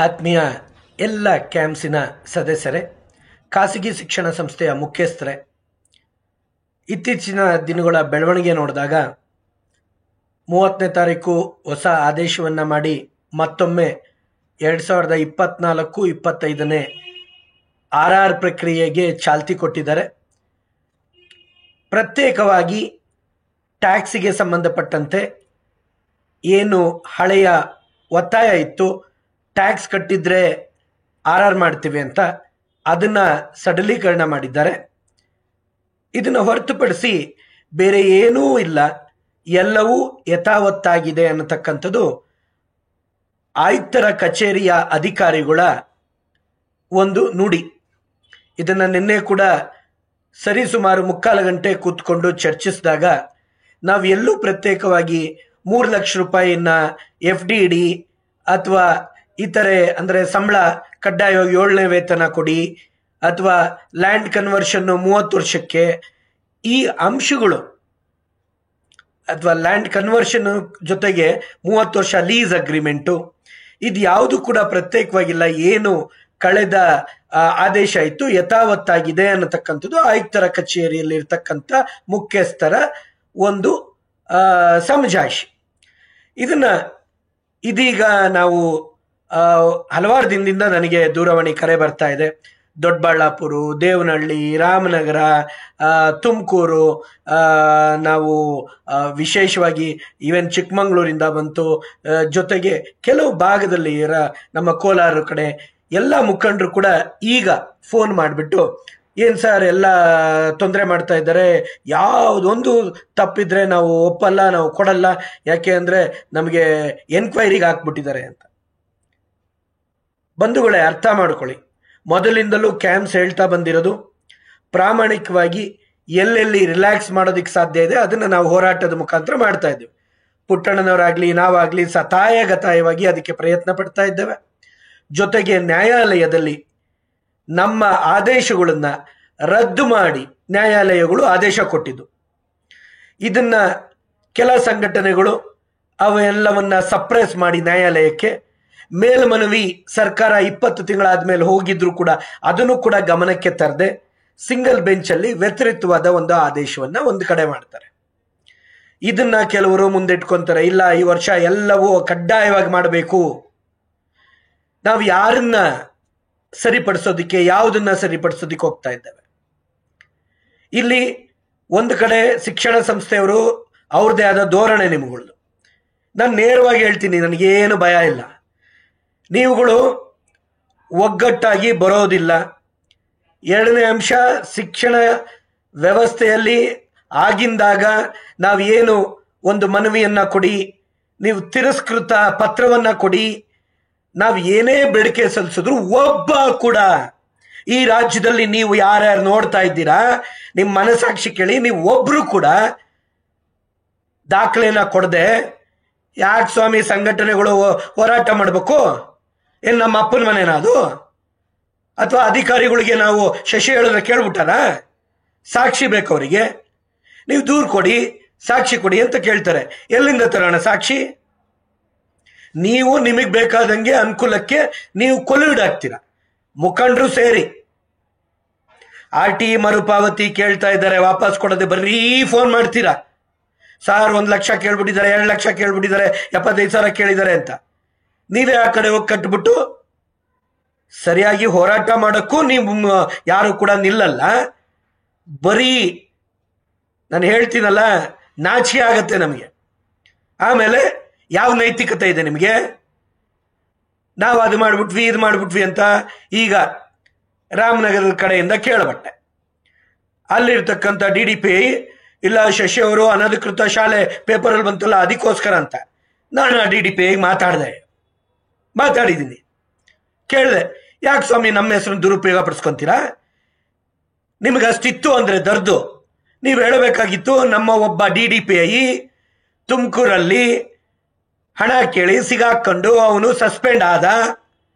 ಆತ್ಮೀಯ ಎಲ್ಲ ಕ್ಯಾಂಪ್ಸಿನ ಸದಸ್ಯರೇ, ಖಾಸಗಿ ಶಿಕ್ಷಣ ಸಂಸ್ಥೆಯ ಮುಖ್ಯಸ್ಥರೇ, ಇತ್ತೀಚಿನ ದಿನಗಳ ಬೆಳವಣಿಗೆ ನೋಡಿದಾಗ 30ನೇ ತಾರೀಕು ಹೊಸ ಆದೇಶವನ್ನು ಮಾಡಿ ಮತ್ತೊಮ್ಮೆ 2024-25ನೇ RR ಪ್ರಕ್ರಿಯೆಗೆ ಚಾಲ್ತಿ ಕೊಟ್ಟಿದ್ದಾರೆ. ಪ್ರತ್ಯೇಕವಾಗಿ ಟ್ಯಾಕ್ಸಿಗೆ ಸಂಬಂಧಪಟ್ಟಂತೆ ಏನು ಹಳೆಯ ಒತ್ತಾಯ ಇತ್ತು, ಟ್ಯಾಕ್ಸ್ ಕಟ್ಟಿದ್ರೆ RR ಮಾಡ್ತೀವಿ ಅಂತ, ಅದನ್ನು ಸಡಲೀಕರಣ ಮಾಡಿದ್ದಾರೆ. ಇದನ್ನು ಹೊರತುಪಡಿಸಿ ಬೇರೆ ಏನೂ ಇಲ್ಲ, ಎಲ್ಲವೂ ಯಥಾವತ್ತಾಗಿದೆ ಅನ್ನತಕ್ಕಂಥದ್ದು ಆಯುಕ್ತರ ಕಚೇರಿಯ ಅಧಿಕಾರಿಗಳ ಒಂದು ನುಡಿ. ಇದನ್ನು ನಿನ್ನೆ ಕೂಡ ಸರಿಸುಮಾರು 3/4 ಗಂಟೆ ಕೂತ್ಕೊಂಡು ಚರ್ಚಿಸಿದಾಗ ನಾವು ಎಲ್ಲೂ ಪ್ರತ್ಯೇಕವಾಗಿ 3 ಲಕ್ಷ ರೂಪಾಯಿನ FDD ಅಥವಾ ಇತರೆ ಅಂದರೆ ಸಂಬಳ ಕಡ್ಡಾಯವಾಗಿ 7ನೇ ವೇತನ ಕೊಡಿ ಅಥವಾ ಲ್ಯಾಂಡ್ ಕನ್ವರ್ಷನ್ನು 30 ವರ್ಷಕ್ಕೆ, ಈ ಅಂಶಗಳು ಅಥವಾ ಲ್ಯಾಂಡ್ ಕನ್ವರ್ಷನ್ ಜೊತೆಗೆ 30 ವರ್ಷ ಲೀಸ್ ಅಗ್ರಿಮೆಂಟು, ಇದು ಯಾವುದು ಕೂಡ ಪ್ರತ್ಯೇಕವಾಗಿಲ್ಲ. ಏನು ಕಳೆದ ಆದೇಶ ಇತ್ತು ಯಥಾವತ್ತಾಗಿದೆ ಅನ್ನತಕ್ಕಂಥದ್ದು ಆಯುಕ್ತರ ಕಚೇರಿಯಲ್ಲಿ ಇರ್ತಕ್ಕಂಥ ಮುಖ್ಯಸ್ಥರ ಒಂದು ಸಮಜಾಯಿಷಿ. ಇದೀಗ ನಾವು ಹಲವಾರು ದಿನದಿಂದ ನನಗೆ ದೂರವಾಣಿ ಕರೆ ಬರ್ತಾ ಇದೆ. ದೊಡ್ಡಬಳ್ಳಾಪುರ, ದೇವನಹಳ್ಳಿ, ರಾಮನಗರ, ತುಮಕೂರು, ನಾವು ವಿಶೇಷವಾಗಿ ಈವನ್ ಚಿಕ್ಕಮಂಗ್ಳೂರಿಂದ ಬಂತು, ಜೊತೆಗೆ ಕೆಲವು ಭಾಗದಲ್ಲಿ ನಮ್ಮ ಕೋಲಾರ ಕಡೆ ಎಲ್ಲ ಮುಖಂಡರು ಕೂಡ ಈಗ ಫೋನ್ ಮಾಡಿಬಿಟ್ಟು, ಏನು ಸರ್ ಎಲ್ಲ ತೊಂದರೆ ಮಾಡ್ತಾ ಇದ್ದಾರೆ, ಯಾವುದೊಂದು ತಪ್ಪಿದ್ರೆ ನಾವು ಒಪ್ಪಲ್ಲ, ನಾವು ಕೊಡಲ್ಲ, ಯಾಕೆ ಅಂದರೆ ನಮಗೆ ಎನ್ಕ್ವೈರಿಗೆ ಹಾಕ್ಬಿಟ್ಟಿದ್ದಾರೆ ಅಂತ. ಬಂಧುಗಳೇ, ಅರ್ಥ ಮಾಡ್ಕೊಳ್ಳಿ, ಮೊದಲಿಂದಲೂ ಕ್ಯಾಂಪ್ಸ್ ಹೇಳ್ತಾ ಬಂದಿರೋದು ಪ್ರಾಮಾಣಿಕವಾಗಿ ಎಲ್ಲೆಲ್ಲಿ ರಿಲ್ಯಾಕ್ಸ್ ಮಾಡೋದಕ್ಕೆ ಸಾಧ್ಯ ಇದೆ ಅದನ್ನು ನಾವು ಹೋರಾಟದ ಮುಖಾಂತರ ಮಾಡ್ತಾ ಇದ್ದೇವೆ. ಪುಟ್ಟಣ್ಣನವರಾಗಲಿ ನಾವಾಗಲಿ ಸತಾಯಗತಾಯವಾಗಿ ಅದಕ್ಕೆ ಪ್ರಯತ್ನ ಪಡ್ತಾ ಇದ್ದೇವೆ. ಜೊತೆಗೆ ನ್ಯಾಯಾಲಯದಲ್ಲಿ ನಮ್ಮ ಆದೇಶಗಳನ್ನು ರದ್ದು ಮಾಡಿ ನ್ಯಾಯಾಲಯಗಳು ಆದೇಶ ಕೊಟ್ಟಿದ್ದು, ಇದನ್ನ ಕೆಲ ಸಂಘಟನೆಗಳು ಅವೆಲ್ಲವನ್ನ ಸಪ್ರೆಸ್ ಮಾಡಿ ನ್ಯಾಯಾಲಯಕ್ಕೆ ಮೇಲ್ಮನವಿ ಸರ್ಕಾರ 20 ತಿಂಗಳಾದ್ಮೇಲೆ ಹೋಗಿದ್ರು ಕೂಡ ಅದನ್ನು ಕೂಡ ಗಮನಕ್ಕೆ ತರದೆ ಸಿಂಗಲ್ ಬೆಂಚಲ್ಲಿ ವ್ಯತಿರಿಕ್ತವಾದ ಒಂದು ಆದೇಶವನ್ನ ಒಂದು ಕಡೆ ಮಾಡ್ತಾರೆ. ಇದನ್ನ ಕೆಲವರು ಮುಂದಿಟ್ಕೊಂತಾರೆ, ಇಲ್ಲ ಈ ವರ್ಷ ಎಲ್ಲವೂ ಕಡ್ಡಾಯವಾಗಿ ಮಾಡಬೇಕು. ನಾವು ಯಾರನ್ನ ಸರಿಪಡಿಸೋದಿಕ್ಕೆ, ಯಾವುದನ್ನ ಸರಿಪಡಿಸೋದಿಕ್ಕೆ ಹೋಗ್ತಾ ಇದ್ದೇವೆ? ಇಲ್ಲಿ ಒಂದು ಕಡೆ ಶಿಕ್ಷಣ ಸಂಸ್ಥೆಯವರು ಅವ್ರದ್ದೇ ಆದ ಧೋರಣೆ ನಿಮ್ಗಳದು. ನಾನು ನೇರವಾಗಿ ಹೇಳ್ತೀನಿ, ನನಗೇನು ಭಯ ಇಲ್ಲ. ನೀವುಗಳು ಒಗ್ಗಟ್ಟಾಗಿ ಬರೋದಿಲ್ಲ. ಎರಡನೇ ಅಂಶ, ಶಿಕ್ಷಣ ವ್ಯವಸ್ಥೆಯಲ್ಲಿ ಆಗಿಂದಾಗ ನಾವು ಏನು ಒಂದು ಮನವಿಯನ್ನ ಕೊಡಿ, ನೀವು ತಿರಸ್ಕೃತ ಪತ್ರವನ್ನ ಕೊಡಿ, ನಾವು ಏನೇ ಬೇಡಿಕೆ ಸಲ್ಲಿಸಿದ್ರು ಒಬ್ಬ ಕೂಡ ಈ ರಾಜ್ಯದಲ್ಲಿ ನೀವು ಯಾರ್ಯಾರು ನೋಡ್ತಾ ಇದ್ದೀರಾ, ನಿಮ್ಮ ಮನಸ್ಸಾಕ್ಷಿ ಕೇಳಿ, ನೀವು ಒಬ್ರು ಕೂಡ ದಾಖಲೆನ ಕೊಡದೆ ಯಾಕೆ ಸ್ವಾಮಿ ಸಂಘಟನೆಗಳು ಹೋರಾಟ ಮಾಡಬೇಕು? ಏನು ನಮ್ಮ ಅಪ್ಪನ ಮನೆನಾ ಅದು? ಅಥವಾ ಅಧಿಕಾರಿಗಳಿಗೆ ನಾವು ಶಶಿ ಹೇಳೋದನ್ನ ಕೇಳ್ಬಿಟ್ಟಾರ? ಸಾಕ್ಷಿ ಬೇಕು ಅವರಿಗೆ, ನೀವು ದೂರು ಕೊಡಿ, ಸಾಕ್ಷಿ ಕೊಡಿ ಅಂತ ಕೇಳ್ತಾರೆ. ಎಲ್ಲಿಂದ ತರೋಣ ಸಾಕ್ಷಿ? ನೀವು ನಿಮಗೆ ಬೇಕಾದಂಗೆ ಅನುಕೂಲಕ್ಕೆ ನೀವು ಕೊಲ್ಯೂಡ್ ಆಗ್ತೀರ. ಮುಖಂಡರು ಸೇರಿ RT ಮರುಪಾವತಿ ಕೇಳ್ತಾ ಇದ್ದಾರೆ, ವಾಪಸ್ ಕೊಡದೆ ಬರೀ ಫೋನ್ ಮಾಡ್ತೀರಾ. ಸಾರ್ 1 ಲಕ್ಷ ಕೇಳ್ಬಿಟ್ಟಿದ್ದಾರೆ, 2 ಲಕ್ಷ ಕೇಳ್ಬಿಟ್ಟಿದ್ದಾರೆ, 75,000 ಕೇಳಿದ್ದಾರೆ ಅಂತ. ನೀವೇ ಆ ಕಡೆ ಹೋಗಿ ಕಟ್ಬಿಟ್ಟು ಸರಿಯಾಗಿ ಹೋರಾಟ ಮಾಡೋಕ್ಕೂ ನೀವು ಯಾರು ಕೂಡ ನಿಲ್ಲಲ್ಲ. ಬರೀ ನಾನು ಹೇಳ್ತೀನಲ್ಲ, ನಾಚಿಕೆ ಆಗತ್ತೆ ನಮಗೆ. ಆಮೇಲೆ ಯಾವ ನೈತಿಕತೆ ಇದೆ ನಿಮಗೆ? ನಾವು ಅದು ಮಾಡ್ಬಿಟ್ವಿ ಇದು ಮಾಡ್ಬಿಟ್ವಿ ಅಂತ. ಈಗ ರಾಮನಗರದ ಕಡೆಯಿಂದ ಕೇಳಬಟ್ಟೆ, ಅಲ್ಲಿರ್ತಕ್ಕಂಥ DDPI ಇಲ್ಲ ಶಶಿ ಅವರು ಅನಧಿಕೃತ ಶಾಲೆ ಪೇಪರಲ್ಲಿ ಬಂತಲ್ಲ ಅದಕ್ಕೋಸ್ಕರ ಅಂತ ನಾನು ಆ DDPI ಮಾತಾಡಿದ್ದೀನಿ. ಕೇಳಿದೆ, ಯಾಕೆ ಸ್ವಾಮಿ ನಮ್ಮ ಹೆಸರನ್ನು ದುರುಪಯೋಗ ಪಡಿಸ್ಕೊಂತೀರಾ? ನಿಮಗೆ ಅಷ್ಟಿತ್ತು ಅಂದರೆ ದರ್ದು ನೀವು ಹೇಳಬೇಕಾಗಿತ್ತು, ನಮ್ಮ ಒಬ್ಬ DDPI ತುಮಕೂರಲ್ಲಿ ಹಣ ಕೇಳಿ ಸಿಗಾಕೊಂಡು ಅವನು ಸಸ್ಪೆಂಡ್ ಆದ.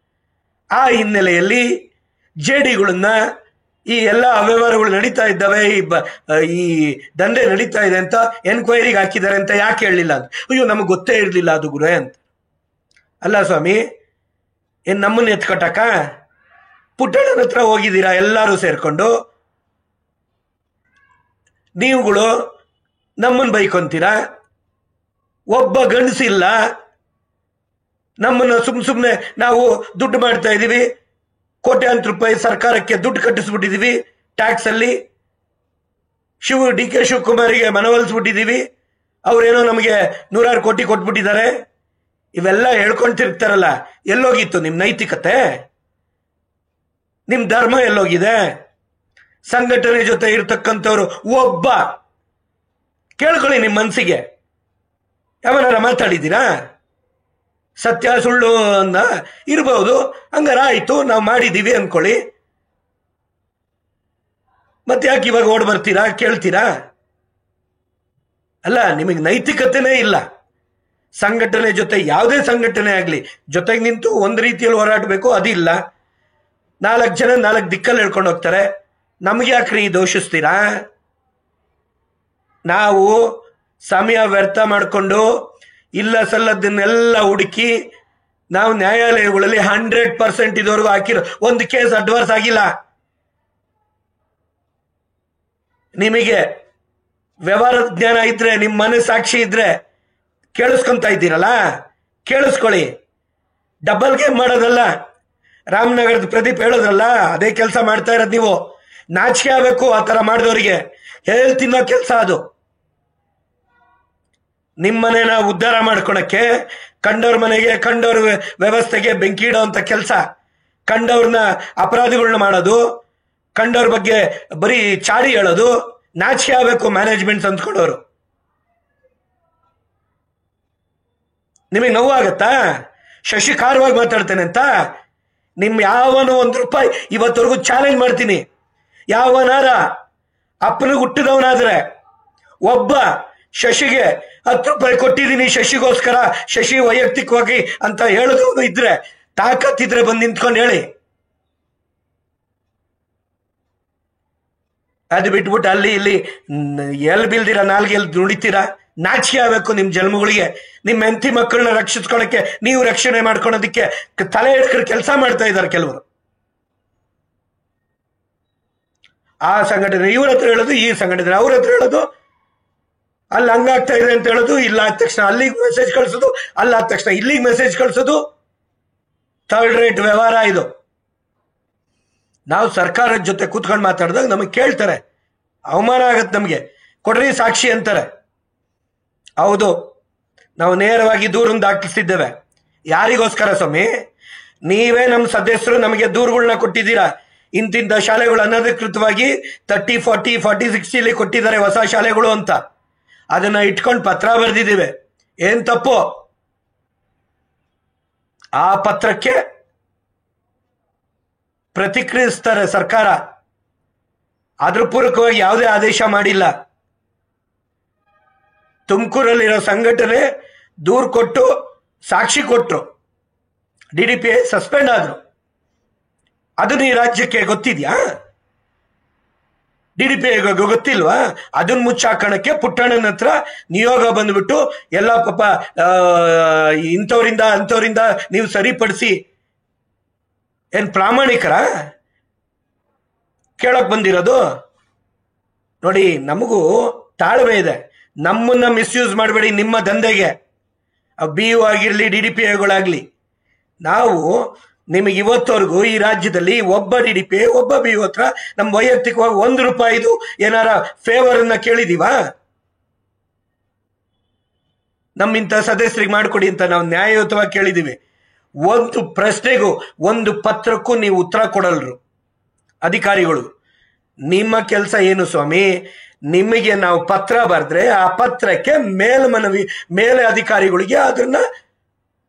ಆ ಹಿನ್ನೆಲೆಯಲ್ಲಿ JDಗಳನ್ನ ಈ ಎಲ್ಲ ಅವ್ಯವಹಾರಗಳು ನಡೀತಾ ಇದ್ದಾವೆ, ಈ ದಂಧೆ ನಡೀತಾ ಇದೆ ಅಂತ ಎನ್ಕ್ವೈರಿಗೆ ಹಾಕಿದ್ದಾರೆ ಅಂತ ಯಾಕೆ ಹೇಳಲಿಲ್ಲ ಅಂತ. ಅಯ್ಯೋ ನಮಗೆ ಗೊತ್ತೇ ಇರಲಿಲ್ಲ ಅದು ಗುರೇ ಅಂತ. ಅಲ್ಲ ಸ್ವಾಮಿ, ಏನ್ ನಮ್ಮನ್ನ ಎತ್ಕೊಟ್ಟಕ? ಪುಟ್ಟಣ್ಣನ ಹತ್ರ ಹೋಗಿದ್ದೀರಾ ಎಲ್ಲರೂ ಸೇರ್ಕೊಂಡು, ನೀವುಗಳು ನಮ್ಮನ್ನು ಬೈಕೊಂತೀರಾ. ಒಬ್ಬ ಗಂಡಸಿಲ್ಲ, ನಮ್ಮನ್ನ ಸುಮ್ಮನೆ ನಾವು ದುಡ್ಡು ಮಾಡ್ತಾ ಇದೀವಿ, ಕೋಟ್ಯಾಂತರ ರೂಪಾಯಿ ಸರ್ಕಾರಕ್ಕೆ ದುಡ್ಡು ಕಟ್ಟಿಸ್ಬಿಟ್ಟಿದೀವಿ ಟ್ಯಾಕ್ಸ್ ಅಲ್ಲಿ, ಡಿ ಕೆ ಶಿವಕುಮಾರಿಗೆ ಮನವೊಲಿಸ್ಬಿಟ್ಟಿದೀವಿ, ಅವ್ರೇನೋ ನಮಗೆ 100 ಕೋಟಿ ಕೊಟ್ಬಿಟ್ಟಿದ್ದಾರೆ. ಇವೆಲ್ಲ ಹೇಳ್ಕೊಂತಿರ್ತಾರಲ್ಲ, ಎಲ್ಲೋಗಿತ್ತು ನಿಮ್ ನೈತಿಕತೆ? ನಿಮ್ ಧರ್ಮ ಎಲ್ಲೋಗಿದೆ? ಸಂಘಟನೆ ಜೊತೆ ಇರ್ತಕ್ಕಂಥವ್ರು ಒಬ್ಬ ಕೇಳ್ಕೊಳ್ಳಿ, ನಿಮ್ ಮನ್ಸಿಗೆ ಯಾವನಾರ ಮಾತಾಡಿದ್ದೀರಾ? ಸತ್ಯ ಸುಳ್ಳು ಅಂದ ಇರಬಹುದು, ಹಂಗಾರ ಆಯ್ತು, ನಾವು ಮಾಡಿದೀವಿ ಅನ್ಕೊಳ್ಳಿ. ಮತ್ತೆ ಯಾಕೆ ಇವಾಗ ಓಡ್ ಬರ್ತೀರಾ, ಕೇಳ್ತೀರಾ? ಅಲ್ಲ, ನಿಮಗೆ ನೈತಿಕತೆನೇ ಇಲ್ಲ. ಸಂಘಟನೆ ಜೊತೆ, ಯಾವುದೇ ಸಂಘಟನೆ ಆಗ್ಲಿ, ಜೊತೆಗೆ ನಿಂತು ಒಂದ್ ರೀತಿಯಲ್ಲಿ ಹೋರಾಡಬೇಕು, ಅದಿಲ್ಲ. 4 ಜನ 4 ದಿಕ್ಕಲ್ಲಿ ಹೇಳ್ಕೊಂಡು ಹೋಗ್ತಾರೆ. ನಮ್ಗೆ ಯಾಕ್ರಿ ದೋಷಿಸ್ತೀರಾ? ನಾವು ಸಮಯ ವ್ಯರ್ಥ ಮಾಡಿಕೊಂಡು ಇಲ್ಲ ಸಲ್ಲದನ್ನೆಲ್ಲ ಹುಡುಕಿ ನಾವು ನ್ಯಾಯಾಲಯಗಳಲ್ಲಿ 100% ಇದುವರೆಗೂ ಹಾಕಿರೋ ಒಂದು ಕೇಸ್ ಅಡ್ವರ್ಸ್ ಆಗಿಲ್ಲ. ನಿಮಗೆ ವ್ಯವಹಾರದ ಜ್ಞಾನ ಇದ್ರೆ, ನಿಮ್ಮ ಮನಸ್ಸಾಕ್ಷಿ ಇದ್ರೆ ಕೇಳಿಸ್ಕೊಂತ ಇದ್ದೀರಲ್ಲ, ಕೇಳಿಸ್ಕೊಳ್ಳಿ. ಡಬಲ್ ಗೇಮ್ ಮಾಡೋದಲ್ಲ. ರಾಮನಗರದ ಪ್ರದೀಪ್ ಹೇಳೋದ್ರಲ್ಲ, ಅದೇ ಕೆಲಸ ಮಾಡ್ತಾ ಇರೋದು ನೀವು. ನಾಚಿಕೆ ಆಗಬೇಕು ಆ ತರ ಮಾಡಿದವರಿಗೆ. ತಿನ್ನೋ ಕೆಲಸ ಅದು. ನಿಮ್ಮನೆನ ಉದ್ಧಾರ ಮಾಡ್ಕೊಳಕ್ಕೆ ಕಂಡವ್ರ ಮನೆಗೆ, ಕಂಡವ್ರ ವ್ಯವಸ್ಥೆಗೆ ಬೆಂಕಿ ಇಡೋ ಅಂತ ಕೆಲಸ, ಕಂಡವ್ರನ್ನ ಅಪರಾಧಿಗಳನ್ನ ಮಾಡೋದು, ಕಂಡವ್ರ ಬಗ್ಗೆ ಬರೀ ಚಾಡಿ ಹೇಳೋದು. ನಾಚಿಕೆ ಆಗಬೇಕು ಮ್ಯಾನೇಜ್ಮೆಂಟ್ಸ್ ಅಂದ್ಕೊಂಡವ್ರು. ನಿಮಗೆ ನೋವಾಗತ್ತಾ? ಶಶಿ ಖಾರವಾಗಿ ಮಾತಾಡ್ತೇನೆ ಅಂತ. ನಿಮ್ ಯಾವನೋ ₹1 ಇವತ್ತವರೆಗೂ ಚಾಲೆಂಜ್ ಮಾಡ್ತೀನಿ. ಯಾವನಾರ ಅಪ್ಪನಿಗೆ ಹುಟ್ಟಿದವನಾದ್ರೆ ಒಬ್ಬ ಶಶಿಗೆ ₹10 ಕೊಟ್ಟಿದ್ದೀನಿ ಶಶಿಗೋಸ್ಕರ, ಶಶಿ ವೈಯಕ್ತಿಕವಾಗಿ ಅಂತ ಹೇಳಿದವನು ಇದ್ರೆ, ತಾಕತ್ತಿದ್ರೆ ಬಂದು ನಿಂತ್ಕೊಂಡು ಹೇಳಿ. ಅದು ಬಿಟ್ಬಿಟ್ಟು ಅಲ್ಲಿ ಇಲ್ಲಿ ಎಲ್ಲಿ ಬೀಳ್ದಿರ ನಾಲ್ಗೆಲ್ಲಿ ನುಡಿತೀರಾ? ನಾಚಿಕೆ ಆಗಬೇಕು ನಿಮ್ ಜನ್ಮಗಳಿಗೆ. ನಿಮ್ ಹೆಂಡತಿ ಮಕ್ಕಳನ್ನ ರಕ್ಷಿಸ್ಕೊಳಕ್ಕೆ, ನೀವು ರಕ್ಷಣೆ ಮಾಡ್ಕೊಳೋದಿಕ್ಕೆ ತಲೆ ಹಿಡ್ಕೊಂಡು ಕೆಲಸ ಮಾಡ್ತಾ ಇದ್ದಾರೆ ಕೆಲವರು. ಆ ಸಂಘಟನೆ ಇವ್ರ ಹತ್ರ ಹೇಳೋದು, ಈ ಸಂಘಟನೆ ಅವ್ರ ಹತ್ರ ಹೇಳೋದು, ಅಲ್ಲಿ ಹಂಗಾಗ್ತಾ ಇದೆ ಅಂತ ಹೇಳೋದು, ಇಲ್ಲ ಆದ ತಕ್ಷಣ ಅಲ್ಲಿಗೆ ಮೆಸೇಜ್ ಕಳಿಸೋದು, ಅಲ್ಲಾದ ತಕ್ಷಣ ಇಲ್ಲಿಗೆ ಮೆಸೇಜ್ ಕಳಿಸೋದು. ಥರ್ಡ್ ರೇಟ್ ವ್ಯವಹಾರ ಇದು. ನಾವು ಸರ್ಕಾರದ ಜೊತೆ ಕೂತ್ಕೊಂಡು ಮಾತಾಡಿದಾಗ ನಮಗೆ ಕೇಳ್ತಾರೆ, ಅವಮಾನ ಆಗತ್ತೆ ನಮಗೆ. ಕೊಡ್ರಿ ಸಾಕ್ಷಿ ಅಂತಾರೆ. ಹೌದು, ನಾವು ನೇರವಾಗಿ ದೂರನ್ನು ದಾಖಲಿಸಿದ್ದೇವೆ. ಯಾರಿಗೋಸ್ಕರ ಸ್ವಾಮಿ? ನೀವೇ ನಮ್ಮ ಸದಸ್ಯರು ನಮಗೆ ದೂರುಗಳನ್ನ ಕೊಟ್ಟಿದ್ದೀರಾ. ಇಂತಿಂತ ಶಾಲೆಗಳು ಅನಧಿಕೃತವಾಗಿ 30, 40, 40, 60 ಕೊಟ್ಟಿದ್ದಾರೆ ಹೊಸ ಶಾಲೆಗಳು ಅಂತ. ಅದನ್ನ ಇಟ್ಕೊಂಡು ಪತ್ರ ಬರೆದಿದ್ದೀವಿ. ಏನ್ ತಪ್ಪು? ಆ ಪತ್ರಕ್ಕೆ ಪ್ರತಿಕ್ರಿಯಿಸ್ತಾರೆ ಸರ್ಕಾರ. ಅದ್ರ ಪೂರಕವಾಗಿ ಯಾವುದೇ ಆದೇಶ ಮಾಡಿಲ್ಲ. ತುಮಕೂರಲ್ಲಿರೋ ಸಂಘಟನೆ ದೂರು ಕೊಟ್ಟು ಸಾಕ್ಷಿ ಕೊಟ್ಟರು, DDPI ಸಸ್ಪೆಂಡ್ ಆದ್ರು. ಅದನ್ನ ಈ ರಾಜ್ಯಕ್ಕೆ ಗೊತ್ತಿದ್ಯಾ? DDPI ಗೊತ್ತಿಲ್ವಾ? ಅದನ್ನ ಮುಚ್ಚಾಕಣಕ್ಕೆ ಪುಟ್ಟಣ್ಣನ ಹತ್ರ ನಿಯೋಗ ಬಂದ್ಬಿಟ್ಟು ಎಲ್ಲ ಪಾಪ ಇಂಥವ್ರಿಂದ ಅಂಥವ್ರಿಂದ ನೀವು ಸರಿಪಡಿಸಿ. ಏನ್ ಪ್ರಾಮಾಣಿಕರ ಕೇಳಕ್ ಬಂದಿರೋದು? ನೋಡಿ, ನಮಗೂ ತಾಳ್ಮೆ ಇದೆ. ನಮ್ಮನ್ನ ಮಿಸ್ಯೂಸ್ ಮಾಡಬೇಡಿ ನಿಮ್ಮ ದಂಧೆಗೆ. BU ಆಗಿರ್ಲಿ, DDPIಗಳಾಗ್ಲಿ. ನಾವು ನಿಮಗೆ ಇವತ್ತವರೆಗೂ ಈ ರಾಜ್ಯದಲ್ಲಿ ಒಬ್ಬ DDPI, ಒಬ್ಬ BU ಹತ್ರ ನಮ್ ವೈಯಕ್ತಿಕವಾಗಿ ₹1 ಏನಾರ ಫೇವರ್ ಅನ್ನ ಕೇಳಿದೀವಾ? ನಮ್ಮಿಂತ ಸದಸ್ಯರಿಗೆ ಮಾಡ್ಕೊಡಿ ಅಂತ ನಾವು ನ್ಯಾಯಯುತವಾಗಿ ಕೇಳಿದೀವಿ. ಒಂದು ಪ್ರಶ್ನೆಗೂ, ಒಂದು ಪತ್ರಕ್ಕೂ ನೀವು ಉತ್ತರ ಕೊಡಲ್ರು ಅಧಿಕಾರಿಗಳು. ನಿಮ್ಮ ಕೆಲಸ ಏನು ಸ್ವಾಮಿ? ನಿಮಗೆ ನಾವು ಪತ್ರ ಬರೆದ್ರೆ ಆ ಪತ್ರಕ್ಕೆ ಮೇಲ್ಮನವಿ, ಮೇಲೆ ಅಧಿಕಾರಿಗಳಿಗೆ ಅದನ್ನ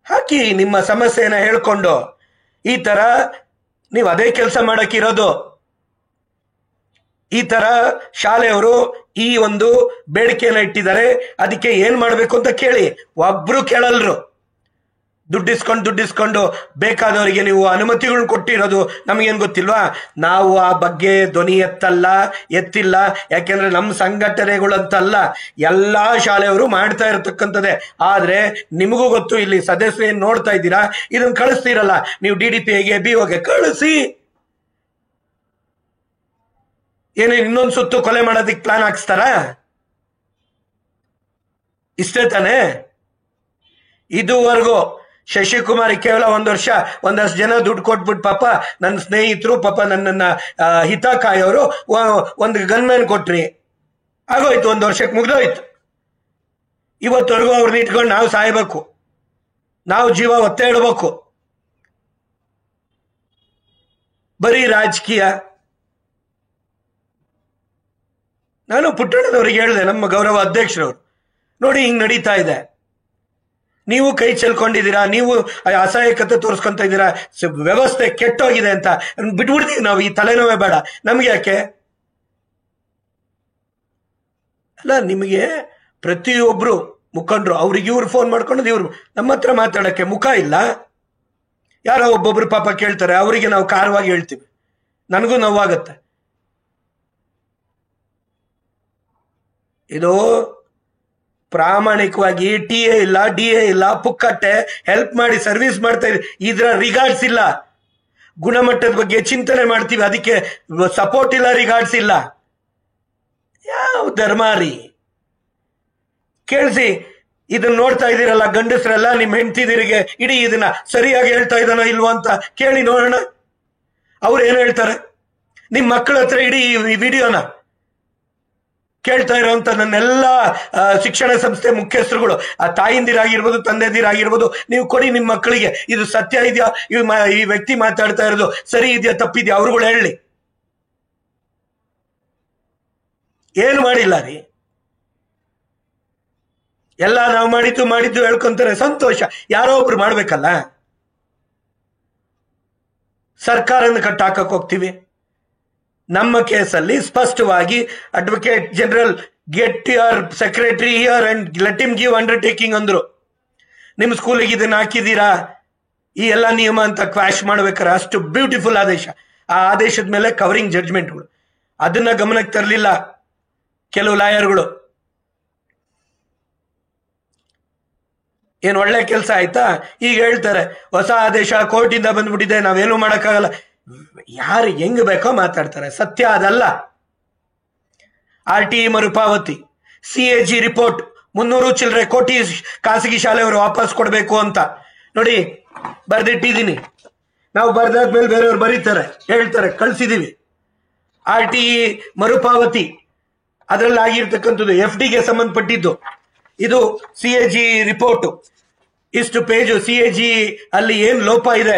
ಹಾಕಿ ನಿಮ್ಮ ಸಮಸ್ಯೆನ ಹೇಳ್ಕೊಂಡು. ಈ ತರ ನೀವು ಅದೇ ಕೆಲಸ ಮಾಡಕ್ಕಿರೋದು. ಈ ತರ ಶಾಲೆಯವರು ಈ ಒಂದು ಬೇಡಿಕೆಯನ್ನ ಇಟ್ಟಿದ್ದಾರೆ, ಅದಕ್ಕೆ ಏನ್ ಮಾಡ್ಬೇಕು ಅಂತ ಕೇಳಿ. ಒಬ್ರು ಕೇಳಲ್ರು. ದುಡ್ಡಿಸ್ಕೊಂಡು ಬೇಕಾದವರಿಗೆ ನೀವು ಅನುಮತಿಗಳನ್ನ ಕೊಟ್ಟಿರೋದು ನಮಗೇನು ಗೊತ್ತಿಲ್ವಾ? ನಾವು ಆ ಬಗ್ಗೆ ಧ್ವನಿ ಎತ್ತಿಲ್ಲ. ಯಾಕೆಂದ್ರೆ ನಮ್ಮ ಸಂಘಟನೆಗಳಂತಲ್ಲ, ಎಲ್ಲಾ ಶಾಲೆಯವರು ಮಾಡ್ತಾ ಇರತಕ್ಕಂಥದ್ದೇ. ಆದ್ರೆ ನಿಮಗೂ ಗೊತ್ತು, ಇಲ್ಲಿ ಸದಸ್ಯರು ಏನ್ ನೋಡ್ತಾ ಇದ್ದೀರಾ, ಇದನ್ನ ಕಳಿಸ್ತೀರಲ್ಲ ನೀವು DDPಗೆ BOಗೆ ಕಳಿಸಿ. ಏನು ಇನ್ನೊಂದು ಸುತ್ತು ಕೊಲೆ ಮಾಡೋದಿಕ್ ಪ್ಲಾನ್ ಹಾಕ್ಸ್ತಾರ? ಇಷ್ಟೇ ತಾನೇ? ಇದುವರೆಗೂ ಶಶಿಕುಮಾರ್ ಕೇವಲ 1 ವರ್ಷ ಒಂದಷ್ಟು ಜನ ದುಡ್ಡು ಕೊಟ್ಬಿಟ್ಟು ಪಾಪ ನನ್ನ ಸ್ನೇಹಿತರು, ಪಾಪ ನನ್ನನ್ನ ಹಿತ ಕಾಯೋರು ಒಂದು ಗನ್ಮ್ಯಾನ್ ಕೊಟ್ರಿ, ಆಗೋಯ್ತು, 1 ವರ್ಷಕ್ಕೆ ಮುಗ್ದೋಯ್ತು. ಇವತ್ತವರೆಗೂ ಅವ್ರನ್ನ ಇಟ್ಕೊಂಡು ನಾವು ಸಾಯ್ಬೇಕು, ನಾವು ಜೀವ ಒತ್ತೆ ಇಡಬೇಕು. ಬರೀ ರಾಜಕೀಯ. ನಾನು ಪುಟ್ಟಣ್ಣದವ್ರಿಗೆ ಹೇಳಿದೆ, ನಮ್ಮ ಗೌರವ ಅಧ್ಯಕ್ಷರವರು, ನೋಡಿ ಹಿಂಗ್ ನಡೀತಾ ಇದೆ, ನೀವು ಕೈ ಚೆಲ್ಕೊಂಡಿದ್ದೀರಾ, ನೀವು ಅಸಹಾಯಕತೆ ತೋರಿಸ್ಕೊಂತ ಇದ್ದೀರಾ, ವ್ಯವಸ್ಥೆ ಕೆಟ್ಟೋಗಿದೆ ಅಂತ ಬಿಟ್ಬಿಡ್ತೀವಿ ನಾವು. ಈ ತಲೆನೋವೇ ಬೇಡ ನಮ್ಗೆ. ಯಾಕೆ ಅಲ್ಲ, ನಿಮಗೆ ಪ್ರತಿಯೊಬ್ರು ಮುಖಂಡರು ಅವ್ರಿಗೆ ಇವ್ರು ಫೋನ್ ಮಾಡ್ಕೊಂಡು ಇವ್ರು ನಮ್ಮ ಹತ್ರ ಮಾತಾಡಕ್ಕೆ ಮುಖ ಇಲ್ಲ. ಯಾರೋ ಒಬ್ಬೊಬ್ರು ಪಾಪ ಕೇಳ್ತಾರೆ, ಅವರಿಗೆ ನಾವು ಕಾರವಾಗಿ ಹೇಳ್ತೀವಿ, ನನಗೂ ನೋವಾಗತ್ತೆ. ಇದು ಪ್ರಾಮಾಣಿಕವಾಗಿ TA ಇಲ್ಲ, DA ಇಲ್ಲ, ಪುಕ್ಕಟ್ಟೆ ಹೆಲ್ಪ್ ಮಾಡಿ ಸರ್ವಿಸ್ ಮಾಡ್ತಾ ಇದ್ವಿ, ಇದ್ರ ರಿಗಾರ್ಡ್ಸ್ ಇಲ್ಲ. ಗುಣಮಟ್ಟದ ಬಗ್ಗೆ ಚಿಂತನೆ ಮಾಡ್ತೀವಿ, ಅದಕ್ಕೆ ಸಪೋರ್ಟ್ ಇಲ್ಲ, ರಿಗಾರ್ಡ್ಸ್ ಇಲ್ಲ. ಯಾವ ಧರ್ಮ ರೀ? ಕೇಳಿಸಿ, ಇದನ್ನ ನೋಡ್ತಾ ಇದ್ದೀರಲ್ಲ ಗಂಡಸರೆಲ್ಲ, ನಿಮ್ಮ ಹೆಂಡತಿದಿರಿಗೆ ಇಡೀ ಇದನ್ನ ಸರಿಯಾಗಿ ಹೇಳ್ತಾ ಇದ್ದಾನೋ ಇಲ್ವೋ ಅಂತ ಕೇಳಿ ನೋಡೋಣ. ಅವ್ರು ಏನು ಹೇಳ್ತಾರೆ? ನಿಮ್ಮ ಮಕ್ಕಳ ಹತ್ರ ಇಡೀ ಈ ವಿಡಿಯೋನ ಕೇಳ್ತಾ ಇರೋಂಥ ನನ್ನೆಲ್ಲ ಶಿಕ್ಷಣ ಸಂಸ್ಥೆ ಮುಖ್ಯಸ್ಥರುಗಳು, ಆ ತಾಯಿಂದಿರಾಗಿರ್ಬೋದು, ತಂದೆದಿರಾಗಿರ್ಬೋದು, ನೀವು ಕೊಡಿ ನಿಮ್ಮ ಮಕ್ಕಳಿಗೆ, ಇದು ಸತ್ಯ ಇದೆಯಾ, ಈ ವ್ಯಕ್ತಿ ಮಾತಾಡ್ತಾ ಇರೋದು ಸರಿ ಇದೆಯಾ ತಪ್ಪಿದ್ಯಾ, ಅವ್ರುಗಳು ಹೇಳಿ. ಏನು ಮಾಡಿಲ್ಲ ರೀ, ಎಲ್ಲ ನಾವು ಮಾಡಿದ್ದು ಹೇಳ್ಕೊಂತಾರೆ, ಸಂತೋಷ. ಯಾರೋ ಒಬ್ರು ಮಾಡ್ಬೇಕಲ್ಲ. ಸರ್ಕಾರನ ಕಟ್ಟಾಕಕ್ಕೆ ಹೋಗ್ತೀವಿ. ನಮ್ಮ ಕೇಸಲ್ಲಿ ಸ್ಪಷ್ಟವಾಗಿ advocate general get your secretary here and let him give undertaking ಅಂದ್ರು. ನಿಮ್ಮ ಸ್ಕೂಲಿಗೆ ಇದನ್ನ ಹಾಕಿದ್ದೀರಾ, ಈ ಎಲ್ಲ ನಿಯಮ ಅಂತ ಕ್ವಾಶ್ ಮಾಡ್ಬೇಕಾರೆ ಅಷ್ಟು ಬ್ಯೂಟಿಫುಲ್ ಆದೇಶ. ಆ ಆದೇಶದ ಮೇಲೆ ಕವರಿಂಗ್ ಜಡ್ಜ್ಮೆಂಟ್ಗಳು, ಅದನ್ನ ಗಮನಕ್ಕೆ ತರಲಿಲ್ಲ ಕೆಲವು ಲಾಯರ್ಗಳು. ಏನ್ ಒಳ್ಳೆ ಕೆಲಸ ಆಯ್ತಾ? ಈಗ ಹೇಳ್ತಾರೆ ಹೊಸ ಆದೇಶ ಕೋರ್ಟಿಂದ ಬಂದ್ಬಿಟ್ಟಿದೆ, ನಾವೇನು ಮಾಡಕ್ಕಾಗಲ್ಲ. ಯಾರು ಹೆಂಗ್ ಬೇಕೋ ಮಾತಾಡ್ತಾರೆ, ಸತ್ಯ ಅದಲ್ಲ. RTE ಮರುಪಾವತಿ, CAG ರಿಪೋರ್ಟ್ 300 ಚಿಲ್ಲರೆ ಕೋಟಿ ಖಾಸಗಿ ಶಾಲೆಯವರು ವಾಪಸ್ ಕೊಡಬೇಕು ಅಂತ ನೋಡಿ ಬರ್ದಿಟ್ಟಿದ್ದೀನಿ. ನಾವು ಬರ್ದಾದ್ಮೇಲೆ ಬೇರೆಯವ್ರು ಬರೀತಾರೆ, ಹೇಳ್ತಾರೆ, ಕಳ್ಸಿದೀವಿ. RTE ಮರುಪಾವತಿ ಅದರಲ್ಲಿ ಆಗಿರ್ತಕ್ಕಂಥದ್ದು FDಗೆ ಸಂಬಂಧಪಟ್ಟಿದ್ದು. ಇದು CAG ರಿಪೋರ್ಟ್, ಇಷ್ಟು ಪೇಜು. CAG ಅಲ್ಲಿ ಏನ್ ಲೋಪ ಇದೆ,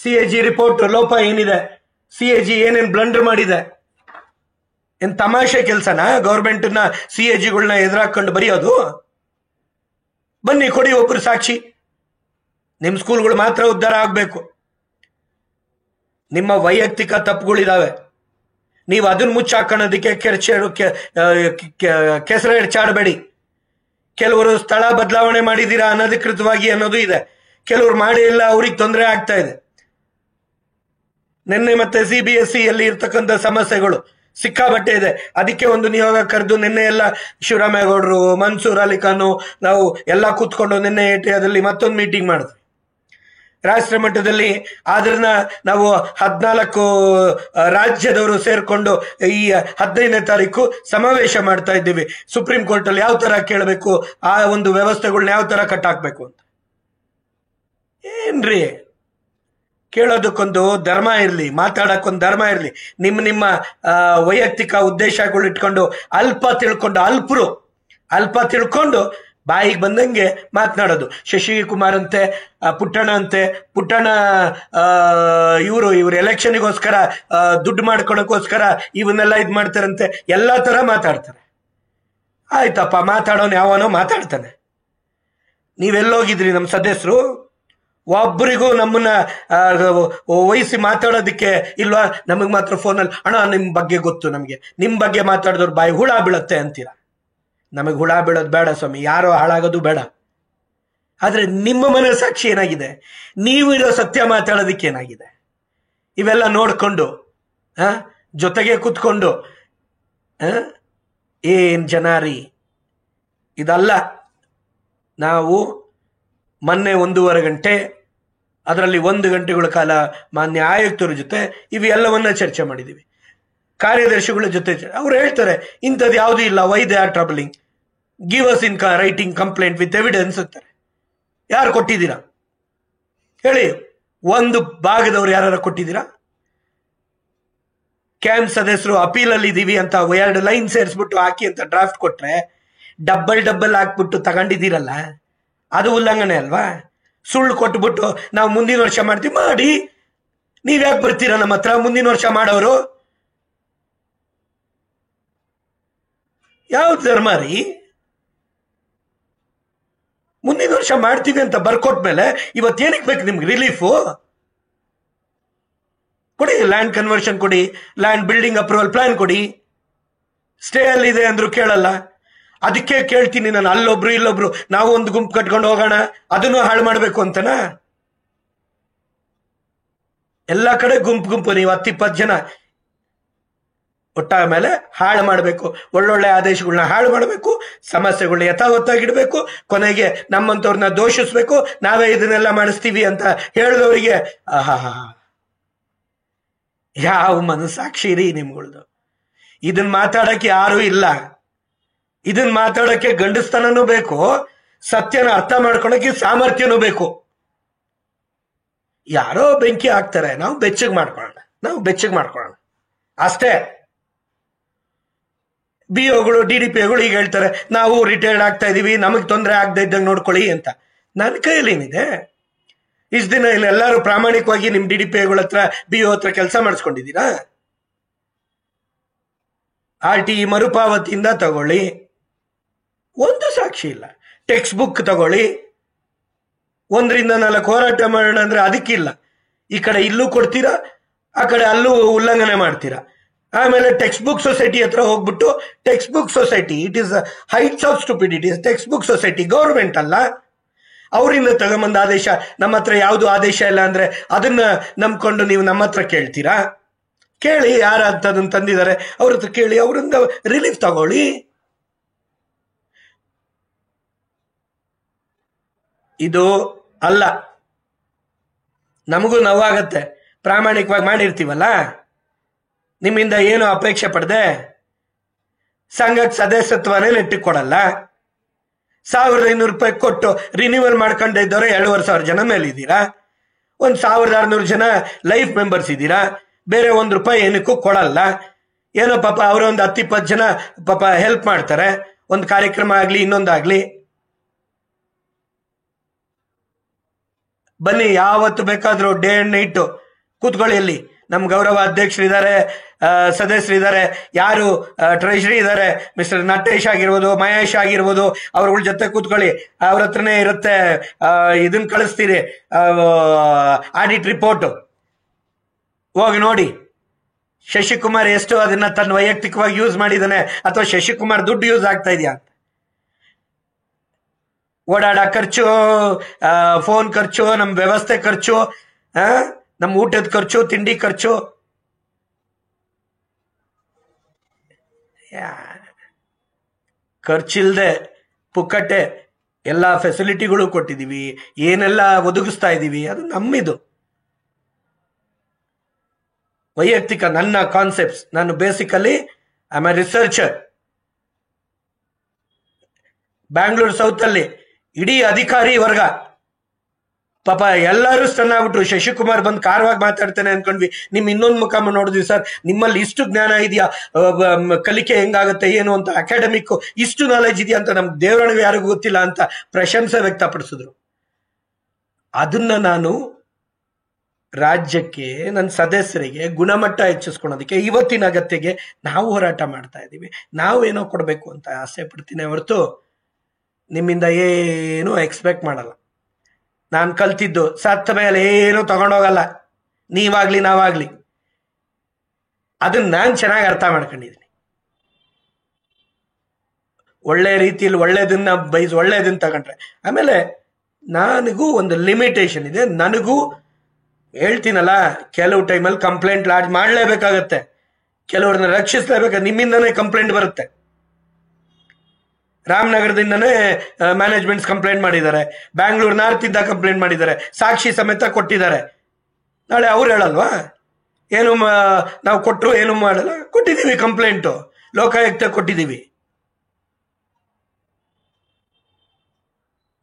CAG ರಿಪೋರ್ಟ್ ಲೋಪ ಏನಿದೆ, CAG ಏನೇನ್ ಬ್ಲಂಡರ್ ಮಾಡಿದೆ. ಏನ್ ತಮಾಷೆ ಕೆಲ್ಸನ ಗೌರ್ಮೆಂಟ್ನ CAGಗಳನ್ನ ಎದುರಾಕೊಂಡು ಬರೆಯೋದು? ಬನ್ನಿ ಕೊಡಿ ಒಬ್ರು ಸಾಕ್ಷಿ. ನಿಮ್ ಸ್ಕೂಲ್ಗಳು ಮಾತ್ರ ಉದ್ಧಾರ ಆಗ್ಬೇಕು. ನಿಮ್ಮ ವೈಯಕ್ತಿಕ ತಪ್ಪುಗಳಿದಾವೆ, ನೀವು ಅದನ್ನ ಮುಚ್ಚಾಕೋಣೋದಕ್ಕೆ ಕೆಸರೆಡ್ಚಾಡಬೇಡಿ. ಕೆಲವರು ಸ್ಥಳ ಬದಲಾವಣೆ ಮಾಡಿದ್ದೀರಾ ಅನಧಿಕೃತವಾಗಿ ಅನ್ನೋದು ಇದೆ, ಕೆಲವರು ಮಾಡಿ ಇಲ್ಲ, ಅವ್ರಿಗೆ ತೊಂದರೆ ಆಗ್ತಾ ಇದೆ. ನಿನ್ನೆ ಮತ್ತೆ CBSE ಅಲ್ಲಿ ಇರ್ತಕ್ಕಂಥ ಸಮಸ್ಯೆಗಳು ಸಿಕ್ಕಾಬಟ್ಟೆ ಇದೆ. ಅದಕ್ಕೆ ಒಂದು ನಿಯೋಗ ಕರೆದು ನಿನ್ನೆ ಎಲ್ಲ ಶಿವರಾಮೇಗೌಡರು, ಮನ್ಸೂರ್ ಅಲಿ ಖಾನು, ನಾವು ಎಲ್ಲ ಕೂತ್ಕೊಂಡು ನಿನ್ನೆ ATAದಲ್ಲಿ ಮತ್ತೊಂದು ಮೀಟಿಂಗ್ ಮಾಡಿದ್ವಿ ರಾಷ್ಟ್ರ ಮಟ್ಟದಲ್ಲಿ. ಅದನ್ನ ನಾವು 14 ರಾಜ್ಯದವರು ಸೇರ್ಕೊಂಡು ಈ 15ನೇ ತಾರೀಕು ಸಮಾವೇಶ ಮಾಡ್ತಾ ಇದ್ದೀವಿ. ಸುಪ್ರೀಂ ಕೋರ್ಟ್ ಅಲ್ಲಿ ಯಾವ ತರ ಕೇಳಬೇಕು, ಆ ಒಂದು ವ್ಯವಸ್ಥೆಗಳನ್ನ ಯಾವ ತರ ಕಟ್ಟಾಕ್ಬೇಕು ಅಂತ. ಏನ್ರಿ, ಕೇಳೋದಕ್ಕೊಂದು ಧರ್ಮ ಇರಲಿ, ಮಾತಾಡಕ್ಕೊಂದು ಧರ್ಮ ಇರಲಿ. ನಿಮ್ಮ ವೈಯಕ್ತಿಕ ಉದ್ದೇಶಗಳು ಇಟ್ಕೊಂಡು ಅಲ್ಪ ತಿಳ್ಕೊಂಡು ಬಾಯಿಗೆ ಬಂದಂಗೆ ಮಾತನಾಡೋದು. ಶಶಿಕುಮಾರ್ ಅಂತೆ, ಪುಟ್ಟಣ ಇವರು ಎಲೆಕ್ಷನ್ಗೋಸ್ಕರ ದುಡ್ಡು ಮಾಡ್ಕೊಳಕ್ಕೋಸ್ಕರ ಇವನ್ನೆಲ್ಲ ಇದ್ ಮಾಡ್ತಾರಂತೆ, ಎಲ್ಲಾ ತರ ಮಾತಾಡ್ತಾರೆ. ಆಯ್ತಪ್ಪ, ಮಾತಾಡೋನು ಯಾವನೋ ಮಾತಾಡ್ತಾನೆ. ನೀವೆಲ್ಲೋಗಿದ್ರಿ ನಮ್ಮ ಸದಸ್ಯರು? ಒಬ್ಬರಿಗೂ ನಮ್ಮನ್ನ ವಹಿಸಿ ಮಾತಾಡೋದಕ್ಕೆ ಇಲ್ವಾ? ನಮಗ್ ಮಾತ್ರ ಫೋನಲ್ಲಿ ಅಣ್ಣ ನಿಮ್ ಬಗ್ಗೆ ಗೊತ್ತು, ನಮ್ಗೆ ನಿಮ್ ಬಗ್ಗೆ ಮಾತಾಡಿದವ್ರು ಬಾಯಿ ಹುಳ ಬೀಳತ್ತೆ ಅಂತೀರ. ನಮಗ್ ಹುಳ ಬೀಳೋದು ಬೇಡ ಸ್ವಾಮಿ, ಯಾರೋ ಹಾಳಾಗೋದು ಬೇಡ. ಆದ್ರೆ ನಿಮ್ಮ ಮನಸ್ಸಾಕ್ಷಿ ಏನಾಗಿದೆ? ನೀವು ಇರೋ ಸತ್ಯ ಮಾತಾಡೋದಕ್ಕೆ ಏನಾಗಿದೆ? ಇವೆಲ್ಲ ನೋಡ್ಕೊಂಡು ಜೊತೆಗೆ ಕೂತ್ಕೊಂಡು ಏನ್ ಜನಾರಿ ಇದಲ್ಲ. ನಾವು ಮೊನ್ನೆ 1.5 ಗಂಟೆ, ಅದರಲ್ಲಿ 1 ಗಂಟೆಗಳ ಕಾಲ ಮಾನ್ಯ ಆಯುಕ್ತರ ಜೊತೆ ಇವೆಲ್ಲವನ್ನ ಚರ್ಚೆ ಮಾಡಿದ್ದೀವಿ. ಕಾರ್ಯದರ್ಶಿಗಳ ಜೊತೆ ಅವ್ರು ಹೇಳ್ತಾರೆ ಇಂಥದ್ದು ಯಾವುದೂ ಇಲ್ಲ, why they are troubling, give us in writing complaint with evidence ಅಂತಾರೆ. ಯಾರು ಕೊಟ್ಟಿದ್ದೀರಾ ಹೇಳಿ? ಒಂದು ಭಾಗದವ್ರು ಯಾರು ಕೊಟ್ಟಿದ್ದೀರಾ? ಕ್ಯಾಂಪ್ ಸದಸ್ಯರು ಅಪೀಲಲ್ಲಿ ಇದೀವಿ ಅಂತ 2 ಲೈನ್ ಸೇರಿಸ್ಬಿಟ್ಟು ಹಾಕಿ ಅಂತ ಡ್ರಾಫ್ಟ್ ಕೊಟ್ರೆ ಡಬ್ಬಲ್ ಹಾಕ್ಬಿಟ್ಟು ತಗೊಂಡಿದ್ದೀರಲ್ಲ, ಅದು ಉಲ್ಲಂಘನೆ ಅಲ್ವಾ? ಸುಳ್ಳು ಕೊಟ್ಬಿಟ್ಟು ನಾವು ಮುಂದಿನ ವರ್ಷ ಮಾಡ್ತೀವಿ, ಮಾಡಿ. ನೀವ್ಯಾಕೆ ಬರ್ತೀರಾ ನಮ್ಮ ಹತ್ರ? ಮುಂದಿನ ವರ್ಷ ಮಾಡೋರು ಯಾವ ಧರ್ಮ ರೀ? ಮುಂದಿನ ವರ್ಷ ಮಾಡ್ತೀವಿ ಅಂತ ಬರ್ಕೊಟ್ಮೇಲೆ ಇವತ್ತೇನಕ್ಕೆ ಬೇಕು ನಿಮ್ಗೆ ರಿಲೀಫು? ಕೊಡಿ, ಲ್ಯಾಂಡ್ ಕನ್ವರ್ಷನ್ ಕೊಡಿ, ಲ್ಯಾಂಡ್ ಬಿಲ್ಡಿಂಗ್ ಅಪ್ರೂವಲ್ ಪ್ಲಾನ್ ಕೊಡಿ. ಸ್ಟೇ ಅಲ್ಲಿ ಇದೆ ಅಂದ್ರು ಕೇಳಲ್ಲ. ಅದಕ್ಕೆ ಕೇಳ್ತೀನಿ ನಾನು, ಅಲ್ಲೊಬ್ರು ಇಲ್ಲೊಬ್ರು ನಾವು ಒಂದು ಗುಂಪು ಕಟ್ಕೊಂಡು ಹೋಗೋಣ, ಅದನ್ನು ಹಾಳು ಮಾಡಬೇಕು ಅಂತನಾ? ಎಲ್ಲ ಕಡೆ ಗುಂಪು ನೀವು 10-20 ಜನ ಒಟ್ಟಾದ ಮೇಲೆ ಹಾಳು ಮಾಡಬೇಕು, ಒಳ್ಳೊಳ್ಳೆ ಆದೇಶಗಳನ್ನ ಹಾಳು ಮಾಡಬೇಕು, ಸಮಸ್ಯೆಗಳನ್ನ ಯಥಾವತ್ತಾಗಿಡ್ಬೇಕು, ಕೊನೆಗೆ ನಮ್ಮಂತವ್ರನ್ನ ದೋಷಿಸ್ಬೇಕು, ನಾವೇ ಇದನ್ನೆಲ್ಲ ಮಾಡಿಸ್ತೀವಿ ಅಂತ ಹೇಳಿದವರಿಗೆ ಯಾವ ಮನಸ್ಸಾಕ್ಷಿ ರೀ ನಿಮ್ಗಳ್ದು? ಇದನ್ನ ಮಾತಾಡಕ್ಕೆ ಯಾರೂ ಇಲ್ಲ. ಇದನ್ನ ಮಾತಾಡಕ್ಕೆ ಗಂಡಸ್ತನೂ ಬೇಕು, ಸತ್ಯನ ಅರ್ಥ ಮಾಡ್ಕೊಳಕ್ಕೆ ಸಾಮರ್ಥ್ಯನೂ ಬೇಕು. ಯಾರೋ ಬೆಂಕಿ ಹಾಕ್ತಾರೆ, ನಾವು ಬೆಚ್ಚಗೆ ಮಾಡ್ಕೊಳ್ಳೋಣ ಅಷ್ಟೇ. BOಗಳು DDPಗಳು ಈಗ ಹೇಳ್ತಾರೆ ನಾವು ರಿಟೈರ್ಡ್ ಆಗ್ತಾ ಇದೀವಿ, ನಮಗೆ ತೊಂದರೆ ಆಗದೆ ಇದ್ದಂಗೆ ನೋಡ್ಕೊಳ್ಳಿ ಅಂತ. ನನ್ನ ಕೈಯಲ್ಲಿ ಏನಿದೆ? ಇಷ್ಟು ದಿನ ಇಲ್ಲಿ ಎಲ್ಲರೂ ಪ್ರಾಮಾಣಿಕವಾಗಿ ನಿಮ್ DDPಗಳ ಹತ್ರ BO ಹತ್ರ ಕೆಲಸ ಮಾಡಿಸ್ಕೊಂಡಿದ್ದೀರಾ? RTE ಮರುಪಾವತಿಯಿಂದ ತಗೊಳ್ಳಿ, ಒಂದು ಸಾಕ್ಷಿ ಇಲ್ಲ. ಟೆಕ್ಸ್ಟ್ ಬುಕ್ ತಗೊಳ್ಳಿ, 1-4 ಹೋರಾಟ ಮಾಡೋಣ ಅಂದ್ರೆ ಅದಕ್ಕಿಲ್ಲ. ಈ ಕಡೆ ಇಲ್ಲೂ ಕೊಡ್ತೀರಾ, ಆ ಕಡೆ ಅಲ್ಲೂ ಉಲ್ಲಂಘನೆ ಮಾಡ್ತೀರಾ. ಆಮೇಲೆ ಟೆಕ್ಸ್ಟ್ ಬುಕ್ ಸೊಸೈಟಿ ಹತ್ರ ಹೋಗ್ಬಿಟ್ಟು, text book society it is heights of stupidity. Text book society government ಅಲ್ಲ, ಅವರಿಂದ ತಗೊಂಬಂದ ಆದೇಶ. ನಮ್ಮ ಹತ್ರ ಯಾವುದು ಆದೇಶ ಇಲ್ಲ ಅಂದ್ರೆ ಅದನ್ನ ನಂಬ್ಕೊಂಡು ನೀವು ನಮ್ಮ ಹತ್ರ ಕೇಳ್ತೀರಾ? ಕೇಳಿ, ಯಾರ ಅಂತದನ್ನ ತಂದಿದ್ದಾರೆ ಅವ್ರ ಹತ್ರ ಕೇಳಿ, ಅವರಿಂದ ರಿಲೀಫ್ ತಗೊಳ್ಳಿ. ಇದು ಅಲ್ಲ. ನಮಗೂ ನೋವಾಗತ್ತೆ, ಪ್ರಾಮಾಣಿಕವಾಗಿ ಮಾಡಿರ್ತೀವಲ್ಲ. ನಿಮ್ಮಿಂದ ಏನು ಅಪೇಕ್ಷೆ ಪಡದೆ ಸಂಘಕ್ಕೆ ಸದಸ್ಯತ್ವನೇ ನೆಟ್ಟಿಕೊಡಲ್ಲ. 1500 ರೂಪಾಯಿ ಕೊಟ್ಟು ರಿನ್ಯೂವಲ್ ಮಾಡ್ಕೊಂಡ ಇದ್ದವ್ರೆ 7,500 ಜನ ಮೇಲೆ ಇದ್ದೀರಾ. 1,600 ಜನ ಲೈಫ್ ಮೆಂಬರ್ಸ್ ಇದ್ದೀರಾ. ಬೇರೆ ₹1 ಏನಕ್ಕೂ ಕೊಡಲ್ಲ. ಏನೋ ಪಾಪ ಅವರ ಒಂದು 10-20 ಜನ ಪಾಪ ಹೆಲ್ಪ್ ಮಾಡ್ತಾರೆ, ಒಂದು ಕಾರ್ಯಕ್ರಮ ಆಗ್ಲಿ ಇನ್ನೊಂದಾಗ್ಲಿ. ಬನ್ನಿ, ಯಾವತ್ತು ಬೇಕಾದ್ರೂ ಡೇ ಅಂಡ್ ನೈಟ್ ಕೂತ್ಕೊಳ್ಳಿ. ಅಲ್ಲಿ ನಮ್ ಗೌರವ ಅಧ್ಯಕ್ಷರಿದ್ದಾರೆ, ಸದಸ್ಯರಿದ್ದಾರೆ, ಯಾರು ಟ್ರೆಷರಿ ಇದ್ದಾರೆ, ಮಿಸ್ಟರ್ ನಟೇಶ್ ಆಗಿರ್ಬೋದು, ಮಹೇಶ್ ಆಗಿರ್ಬೋದು, ಅವ್ರಗಳ ಜೊತೆ ಕೂತ್ಕೊಳ್ಳಿ. ಅವ್ರ ಹತ್ರನೇ ಇರುತ್ತೆ, ಇದನ್ನ ಕಳಿಸ್ತೀರಿ ಆಡಿಟ್ ರಿಪೋರ್ಟ್, ಹೋಗಿ ನೋಡಿ. ಶಶಿಕುಮಾರ್ ಎಷ್ಟು ಅದನ್ನ ತನ್ನ ವೈಯಕ್ತಿಕವಾಗಿ ಯೂಸ್ ಮಾಡಿದಾನೆ ಅಥವಾ ಶಶಿಕುಮಾರ್ ದುಡ್ಡು ಯೂಸ್ ಆಗ್ತಾ ಇದೆಯಾ ಅಂತ. ಓಡಾಡ ಖರ್ಚು, ಫೋನ್ ಖರ್ಚು, ನಮ್ಮ ವ್ಯವಸ್ಥೆ ಖರ್ಚು, ನಮ್ಮ ಊಟದ ಖರ್ಚು, ತಿಂಡಿ ಖರ್ಚು, ಖರ್ಚಿಲ್ದೆ ಪುಕ್ಕಟ್ಟೆ ಎಲ್ಲ ಫೆಸಿಲಿಟಿಗಳು ಕೊಟ್ಟಿದೀವಿ, ಏನೆಲ್ಲ ಒದಗಿಸ್ತಾ ಇದೀವಿ, ಅದು ನಮ್ಮಿದು ವೈಯಕ್ತಿಕ ನನ್ನ ಕಾನ್ಸೆಪ್ಟ್ಸ್. ನಾನು basically I am A researcher. Bangalore south ಅಲ್ಲಿ ಇಡೀ ಅಧಿಕಾರಿ ವರ್ಗ ಪಾಪ ಎಲ್ಲರೂ ಸ್ಟನ್ ಆಗ್ಬಿಟ್ರು. ಶಶಿಕುಮಾರ್ ಬಂದು ಕಾರವಾಗಿ ಮಾತಾಡ್ತಾನೆ ಅನ್ಕೊಂಡ್ವಿ. ನಿಮ್ ಇನ್ನೊಂದು ಮುಖ ನೋಡಿದ್ವಿ, ಸರ್ ನಿಮ್ಮಲ್ಲಿ ಇಷ್ಟು ಜ್ಞಾನ ಇದೆಯಾ, ಕಲಿಕೆ ಹೆಂಗಾಗತ್ತೆ ಏನು ಅಂತ, ಅಕಾಡೆಮಿಕ್ ಇಷ್ಟು ನಾಲೆಜ್ ಇದೆಯಾ ಅಂತ ನಮ್ ದೇವರಣಿಗೆ ಯಾರಿಗೂ ಗೊತ್ತಿಲ್ಲ ಅಂತ ಪ್ರಶಂಸೆ ವ್ಯಕ್ತಪಡಿಸಿದ್ರು. ಅದನ್ನ ನಾನು ರಾಜ್ಯಕ್ಕೆ, ನನ್ನ ಸದಸ್ಯರಿಗೆ ಗುಣಮಟ್ಟ ಹೆಚ್ಚಿಸ್ಕೊಳೋದಕ್ಕೆ, ಇವತ್ತಿನ ಅಗತ್ಯಗೆ ನಾವು ಹೋರಾಟ ಮಾಡ್ತಾ ಇದ್ದೀವಿ. ನಾವೇನೋ ಕೊಡಬೇಕು ಅಂತ ಆಸೆ ಪಡ್ತೀನಿ ಹೊರತು ನಿಮ್ಮಿಂದ ಏನು ಎಕ್ಸ್ಪೆಕ್ಟ್ ಮಾಡಲ್ಲ. ನಾನು ಕಲ್ತಿದ್ದು ಸತ್ತ ಮೇಲೆ ಏನು ತಗೊಂಡೋಗಲ್ಲ, ನೀವಾಗ್ಲಿ ನಾವಾಗ್ಲಿ. ಅದನ್ನ ನಾನು ಚೆನ್ನಾಗಿ ಅರ್ಥ ಮಾಡ್ಕೊಂಡಿದ್ದೀನಿ. ಒಳ್ಳೆ ರೀತಿಯಲ್ಲಿ ಒಳ್ಳೇದನ್ನ ಒಳ್ಳೇದನ್ನ ತಗೊಂಡ್ರೆ, ಆಮೇಲೆ ನನಗೂ ಒಂದು ಲಿಮಿಟೇಷನ್ ಇದೆ. ನನಗೂ ಹೇಳ್ತೀನಲ್ಲ, ಕೆಲವು ಟೈಮಲ್ಲಿ ಕಂಪ್ಲೇಂಟ್ ಲಾಡ್ಜ್ ಮಾಡಲೇಬೇಕಾಗತ್ತೆ, ಕೆಲವ್ರನ್ನ ರಕ್ಷಿಸಲೇಬೇಕು. ನಿಮ್ಮಿಂದನೇ ಕಂಪ್ಲೇಂಟ್ ಬರುತ್ತೆ. ರಾಮನಗರದಿಂದನೇ ಮ್ಯಾನೇಜ್ಮೆಂಟ್ಸ್ ಕಂಪ್ಲೇಂಟ್ ಮಾಡಿದ್ದಾರೆ, ಬ್ಯಾಂಗ್ಳೂರ್ ನಾರ್ತ್ ಇಂದ ಕಂಪ್ಲೇಂಟ್ ಮಾಡಿದ್ದಾರೆ, ಸಾಕ್ಷಿ ಸಮೇತ ಕೊಟ್ಟಿದ್ದಾರೆ. ನಾಳೆ ಅವ್ರು ಹೇಳಲ್ವಾ ಏನು ನಾವು ಕೊಟ್ಟರು ಏನು ಮಾಡಲ್ಲ? ಕೊಟ್ಟಿದ್ದೀವಿ ಕಂಪ್ಲೇಂಟು, ಲೋಕಾಯುಕ್ತ ಕೊಟ್ಟಿದ್ದೀವಿ.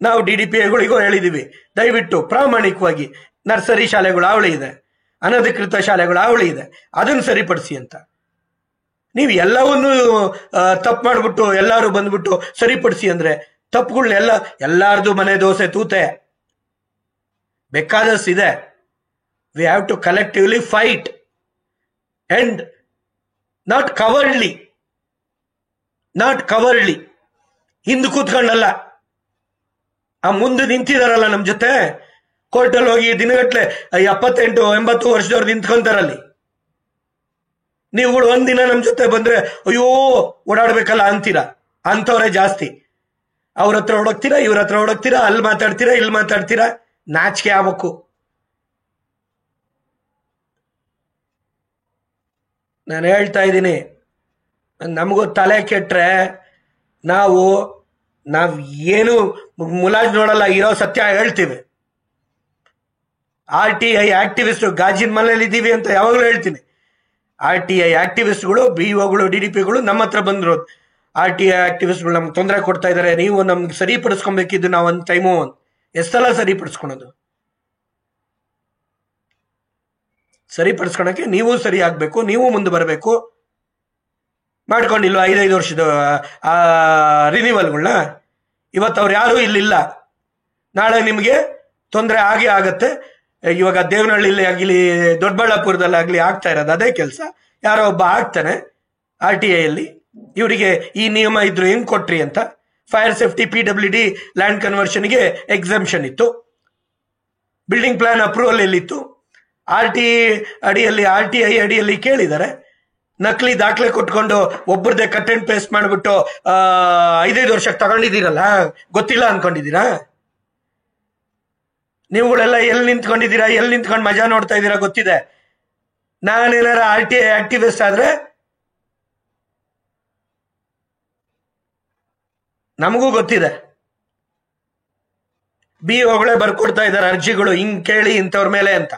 ನಾವು DDPIಗಳಿಗೂ ಹೇಳಿದ್ದೀವಿ, ದಯವಿಟ್ಟು ಪ್ರಾಮಾಣಿಕವಾಗಿ ನರ್ಸರಿ ಶಾಲೆಗಳು ಅವಳಿ ಇದೆ, ಅನಧಿಕೃತ ಶಾಲೆಗಳು ಅವಳಿ ಇದೆ, ಅದನ್ನು ಸರಿಪಡಿಸಿ ಅಂತ. ನೀವು ಎಲ್ಲವನ್ನೂ ತಪ್ಪು ಮಾಡಿಬಿಟ್ಟು ಎಲ್ಲರೂ ಬಂದ್ಬಿಟ್ಟು ಸರಿಪಡಿಸಿ ಅಂದ್ರೆ ತಪ್ಪುಗಳನ್ನೆಲ್ಲ ಎಲ್ಲಾರ್ದು ಮನೆ ದೋಸೆ ತೂತೆ ಬೇಕಾದಷ್ಟಿದೆ. We have to collectively fight and not cowardly ಹಿಂದೆ ಕೂತ್ಕೊಂಡಲ್ಲ. ಆ ಮುಂದೆ ನಿಂತಿದಾರಲ್ಲ ನಮ್ಮ ಜೊತೆ, ಕೋರ್ಟಲ್ಲಿ ಹೋಗಿ ದಿನಗಟ್ಲೆ 78-80 ವರ್ಷದವ್ರು ನಿಂತ್ಕೊಂತಾರಲ್ಲಿ. ನೀವುಗಳು ಒಂದಿನ ನಮ್ಮ ಜೊತೆ ಬಂದ್ರೆ ಅಯ್ಯೋ ಓಡಾಡ್ಬೇಕಲ್ಲ ಅಂತೀರಾ, ಅಂಥವ್ರೆ ಜಾಸ್ತಿ. ಅವ್ರ ಹತ್ರ ಓಡೋಗ್ತೀರಾ, ಇವ್ರ ಹತ್ರ ಓಡೋಗ್ತೀರಾ, ಅಲ್ಲಿ ಮಾತಾಡ್ತೀರಾ, ಇಲ್ಲಿ ಮಾತಾಡ್ತೀರಾ. ನಾಚಿಕೆ ಆಗ್ಬೇಕು. ನಾನು ಹೇಳ್ತಾ ಇದ್ದೀನಿ, ನಮಗೂ ತಲೆ ಕೆಟ್ರೆ ನಾವು ಏನು ಮುಲಾಜ್ ನೋಡಲ್ಲ, ಇರೋ ಸತ್ಯ ಹೇಳ್ತೀವಿ. RTI ಆಕ್ಟಿವಿಸ್ಟ್ ಗಾಜಿನ ಮನೇಲಿ ಇದ್ದೀವಿ ಅಂತ ಯಾವಾಗಲೂ ಹೇಳ್ತೀನಿ. RTI ಆಕ್ಟಿವಿಸ್ಟ್ಗಳು, BOಗಳು, DDPಗಳು ನಮ್ಮ ಹತ್ರ ಬಂದಿರೋದು. RTI ಆಕ್ಟಿವಿಸ್ಟ್ಗಳು ನಮ್ಗೆ ತೊಂದರೆ ಕೊಡ್ತಾ ಇದ್ದಾರೆ, ನೀವು ನಮ್ಗೆ ಸರಿಪಡಿಸ್ಕೊಬೇಕಿದ್ದು. ನಾವು ಒಂದು ಟೈಮು ಎಷ್ಟೆಲ್ಲ ಸರಿಪಡಿಸ್ಕೊಳೋದು. ಸರಿಪಡಿಸ್ಕೊಳಕ್ಕೆ ನೀವು ಸರಿ ಆಗ್ಬೇಕು, ನೀವು ಮುಂದೆ ಬರಬೇಕು. ಮಾಡ್ಕೊಂಡಿಲ್ವ 5 ವರ್ಷದ ರಿನಿವಲ್ಗಳನ್ನ? ಇವತ್ತು ಅವ್ರು ಯಾರು ಇಲ್ಲಿಲ್ಲ, ನಾಳೆ ನಿಮಗೆ ತೊಂದರೆ ಆಗೇ ಆಗತ್ತೆ. ಇವಾಗ ದೇವನಹಳ್ಳಿಲಿ ಆಗಲಿ, ದೊಡ್ಡಬಳ್ಳಾಪುರದಲ್ಲಿ ಆಗಲಿ ಆಗ್ತಾ ಇರೋದು ಅದೇ ಕೆಲಸ. ಯಾರೋ ಒಬ್ಬ ಆಗ್ತಾನೆ RTIಯಲ್ಲಿ, ಇವರಿಗೆ ಈ ನಿಯಮ ಇದ್ರು ಹೆಂಗ್ ಕೊಟ್ರಿ ಅಂತ. ಫೈರ್ ಸೇಫ್ಟಿ, PWD, ಲ್ಯಾಂಡ್ ಕನ್ವರ್ಷನ್ಗೆ ಎಕ್ಸಂಪ್ಷನ್ ಇತ್ತು, ಬಿಲ್ಡಿಂಗ್ ಪ್ಲಾನ್ ಅಪ್ರೂವಲ್ ಎಲ್ಲಿತ್ತು. RTI ಅಡಿಯಲ್ಲಿ ಕೇಳಿದ್ದಾರೆ. ನಕಲಿ ದಾಖಲೆ ಕೊಟ್ಕೊಂಡು ಒಬ್ಬರದೇ ಕಟ್ ಅಂಡ್ ಪೇಸ್ಟ್ ಮಾಡಿಬಿಟ್ಟು 5 ವರ್ಷಕ್ಕೆ ತಗೊಂಡಿದ್ದೀರಲ್ಲ, ಗೊತ್ತಿಲ್ಲ ಅನ್ಕೊಂಡಿದ್ದೀರಾ? ನೀವುಗಳೆಲ್ಲ ಎಲ್ಲಿ ನಿಂತ್ಕೊಂಡಿದ್ದೀರಾ, ಎಲ್ಲಿ ನಿಂತ್ಕೊಂಡು ಮಜಾ ನೋಡ್ತಾ ಇದ್ದೀರಾ ಗೊತ್ತಿದೆ. ನಾನೇನಾರ RTI ಆಕ್ಟಿವಿಸ್ಟ್ ಆದ್ರೆ ನಮಗೂ ಗೊತ್ತಿದೆ. BOಗಳೇ ಬರ್ಕೊಡ್ತಾ ಇದ್ದಾರೆ ಅರ್ಜಿಗಳು, ಹಿಂಗ್ ಕೇಳಿ ಇಂಥವ್ರ ಮೇಲೆ ಅಂತ.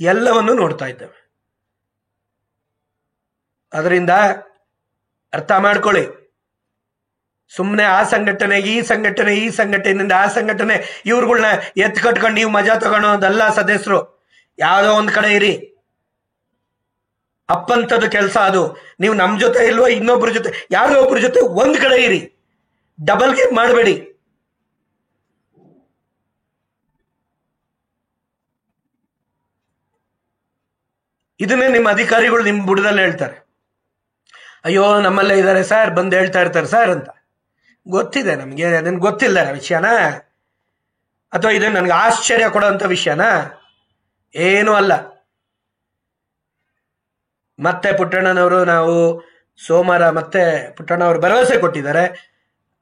ಎಲ್ಲವನ್ನು ನೋಡ್ತಾ ಇದ್ದೇವೆ. ಅದರಿಂದ ಅರ್ಥ ಮಾಡ್ಕೊಳ್ಳಿ. ಸುಮ್ಮನೆ ಆ ಸಂಘಟನೆಗೆ ಈ ಸಂಘಟನೆಯಿಂದ ಆ ಸಂಘಟನೆ, ಇವ್ರುಗಳನ್ನ ಎತ್ತು ಕಟ್ಕೊಂಡು ನೀವು ಮಜಾ ತಗೊಳೋದಲ್ಲ. ಸದಸ್ಯರು ಯಾವುದೋ ಒಂದ್ ಕಡೆ ಇರಿ, ಅಪ್ಪಂತದ್ದು ಕೆಲಸ ಅದು. ನೀವು ನಮ್ಮ ಜೊತೆ ಇಲ್ವೋ, ಇನ್ನೊಬ್ರ ಜೊತೆ, ಯಾರೋ ಒಬ್ರ ಜೊತೆ ಒಂದ್ ಕಡೆ ಇರಿ, ಡಬಲ್ ಗೇಮ್ ಮಾಡಬೇಡಿ. ಇದನ್ನೇ ನಿಮ್ಮ ಅಧಿಕಾರಿಗಳು ನಿಮ್ಮ ಬುಡದಲ್ಲಿ ಹೇಳ್ತಾರೆ. ಅಯ್ಯೋ ನಮ್ಮಲ್ಲೇ ಇದ್ದಾರೆ ಸರ್, ಬಂದು ಹೇಳ್ತಾ ಇರ್ತಾರೆ ಸರ್ ಅಂತ. ಗೊತ್ತಿದೆ ನಮಗೆ, ನನ್ಗೆ ಗೊತ್ತಿಲ್ಲ ವಿಷಯನ, ಅಥವಾ ಇದು ನನ್ಗೆ ಆಶ್ಚರ್ಯ ಕೊಡೋಂಥ ವಿಷಯನ? ಏನೂ ಅಲ್ಲ. ಮತ್ತೆ ಪುಟ್ಟಣ್ಣನವರು, ನಾವು ಸೋಮವಾರ ಮತ್ತೆ ಪುಟ್ಟಣ್ಣವರು ಭರವಸೆ ಕೊಟ್ಟಿದ್ದಾರೆ,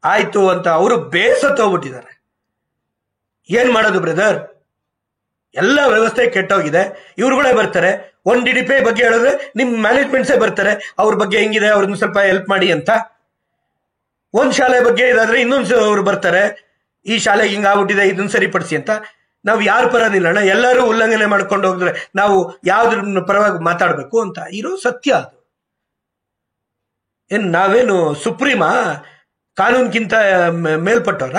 ಆಯ್ತು ಅಂತ. ಅವರು ಬೇಸತ್ತೋಗ್ಬಿಟ್ಟಿದ್ದಾರೆ. ಏನ್ ಮಾಡೋದು ಬ್ರದರ್? ಎಲ್ಲ ವ್ಯವಸ್ಥೆ ಕೆಟ್ಟೋಗಿದೆ. ಇವ್ರುಗಳೇ ಬರ್ತಾರೆ, ಒಂದ್ DDPI ಬಗ್ಗೆ ಹೇಳಿದ್ರೆ ನಿಮ್ ಮ್ಯಾನೇಜ್ಮೆಂಟ್ಸೇ ಬರ್ತಾರೆ, ಅವ್ರ ಬಗ್ಗೆ ಹೆಂಗಿದೆ ಅವ್ರನ್ನ ಸ್ವಲ್ಪ ಹೆಲ್ಪ್ ಮಾಡಿ ಅಂತ. ಒಂದ್ ಶಾಲೆ ಬಗ್ಗೆ ಇದಾದ್ರೆ ಇನ್ನೊಂದು ಅವ್ರು ಬರ್ತಾರೆ, ಈ ಶಾಲೆಗೆ ಹಿಂಗ ಆಗ್ಬಿಟ್ಟಿದೆ, ಇದನ್ನ ಸರಿಪಡಿಸಿ ಅಂತ. ನಾವು ಯಾರ ಪರ ನಿಲ್ಲೋಣ? ಎಲ್ಲರೂ ಉಲ್ಲಂಘನೆ ಮಾಡ್ಕೊಂಡು ಹೋಗಿದ್ರೆ ನಾವು ಯಾವ್ದ್ರ ಪರವಾಗಿ ಮಾತಾಡ್ಬೇಕು ಅಂತ ಇರೋ ಸತ್ಯ ಅದು. ಏನ್ ನಾವೇನು ಸುಪ್ರೀಮಾ? ಕಾನೂನ್ಗಿಂತ ಮೇಲ್ಪಟ್ಟವ್ರ?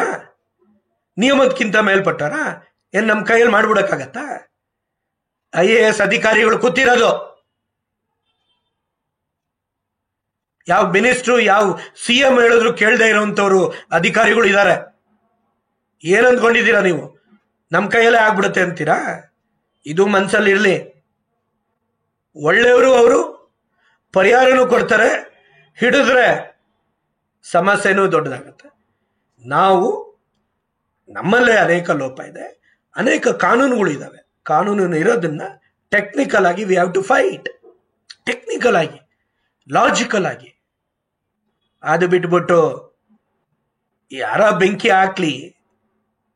ನಿಯಮಕ್ಕಿಂತ ಮೇಲ್ಪಟ್ಟವ್ರ? ಏನ್ ನಮ್ ಕೈಯಲ್ಲಿ ಮಾಡ್ಬಿಡಕ್ಕಾಗತ್ತ? IAS ಅಧಿಕಾರಿಗಳು ಕೂತಿರೋದು, ಯಾವ ಮಿನಿಸ್ಟ್ರು, ಯಾವ CM ಹೇಳಿದ್ರು ಕೇಳದೆ ಇರೋಂಥವ್ರು ಅಧಿಕಾರಿಗಳು ಇದ್ದಾರೆ. ಏನ್ ಅಂದ್ಕೊಂಡಿದ್ದೀರಾ ನೀವು? ನಮ್ ಕೈಯಲ್ಲೇ ಆಗ್ಬಿಡುತ್ತೆ ಅಂತೀರಾ? ಇದು ಮನ್ಸಲ್ಲಿ ಇರ್ಲಿ. ಒಳ್ಳೆಯವರು, ಅವರು ಪರಿಹಾರನೂ ಕೊಡ್ತಾರೆ, ಹಿಡಿದ್ರೆ ಸಮಸ್ಯೆನೂ ದೊಡ್ಡದಾಗತ್ತೆ. ನಾವು ನಮ್ಮಲ್ಲೇ ಅನೇಕ ಲೋಪ ಇದೆ, ಅನೇಕ ಕಾನೂನುಗಳು ಇದ್ದಾವೆ. ಕಾನೂನು ಇರೋದನ್ನ ಟೆಕ್ನಿಕಲ್ ಆಗಿ we have to fight, technical ಆಗಿ, ಲಾಜಿಕಲ್ ಆಗಿ. ಅದು ಬಿಟ್ಬಿಟ್ಟು ಯಾರ ಬೆಂಕಿ ಹಾಕ್ಲಿ,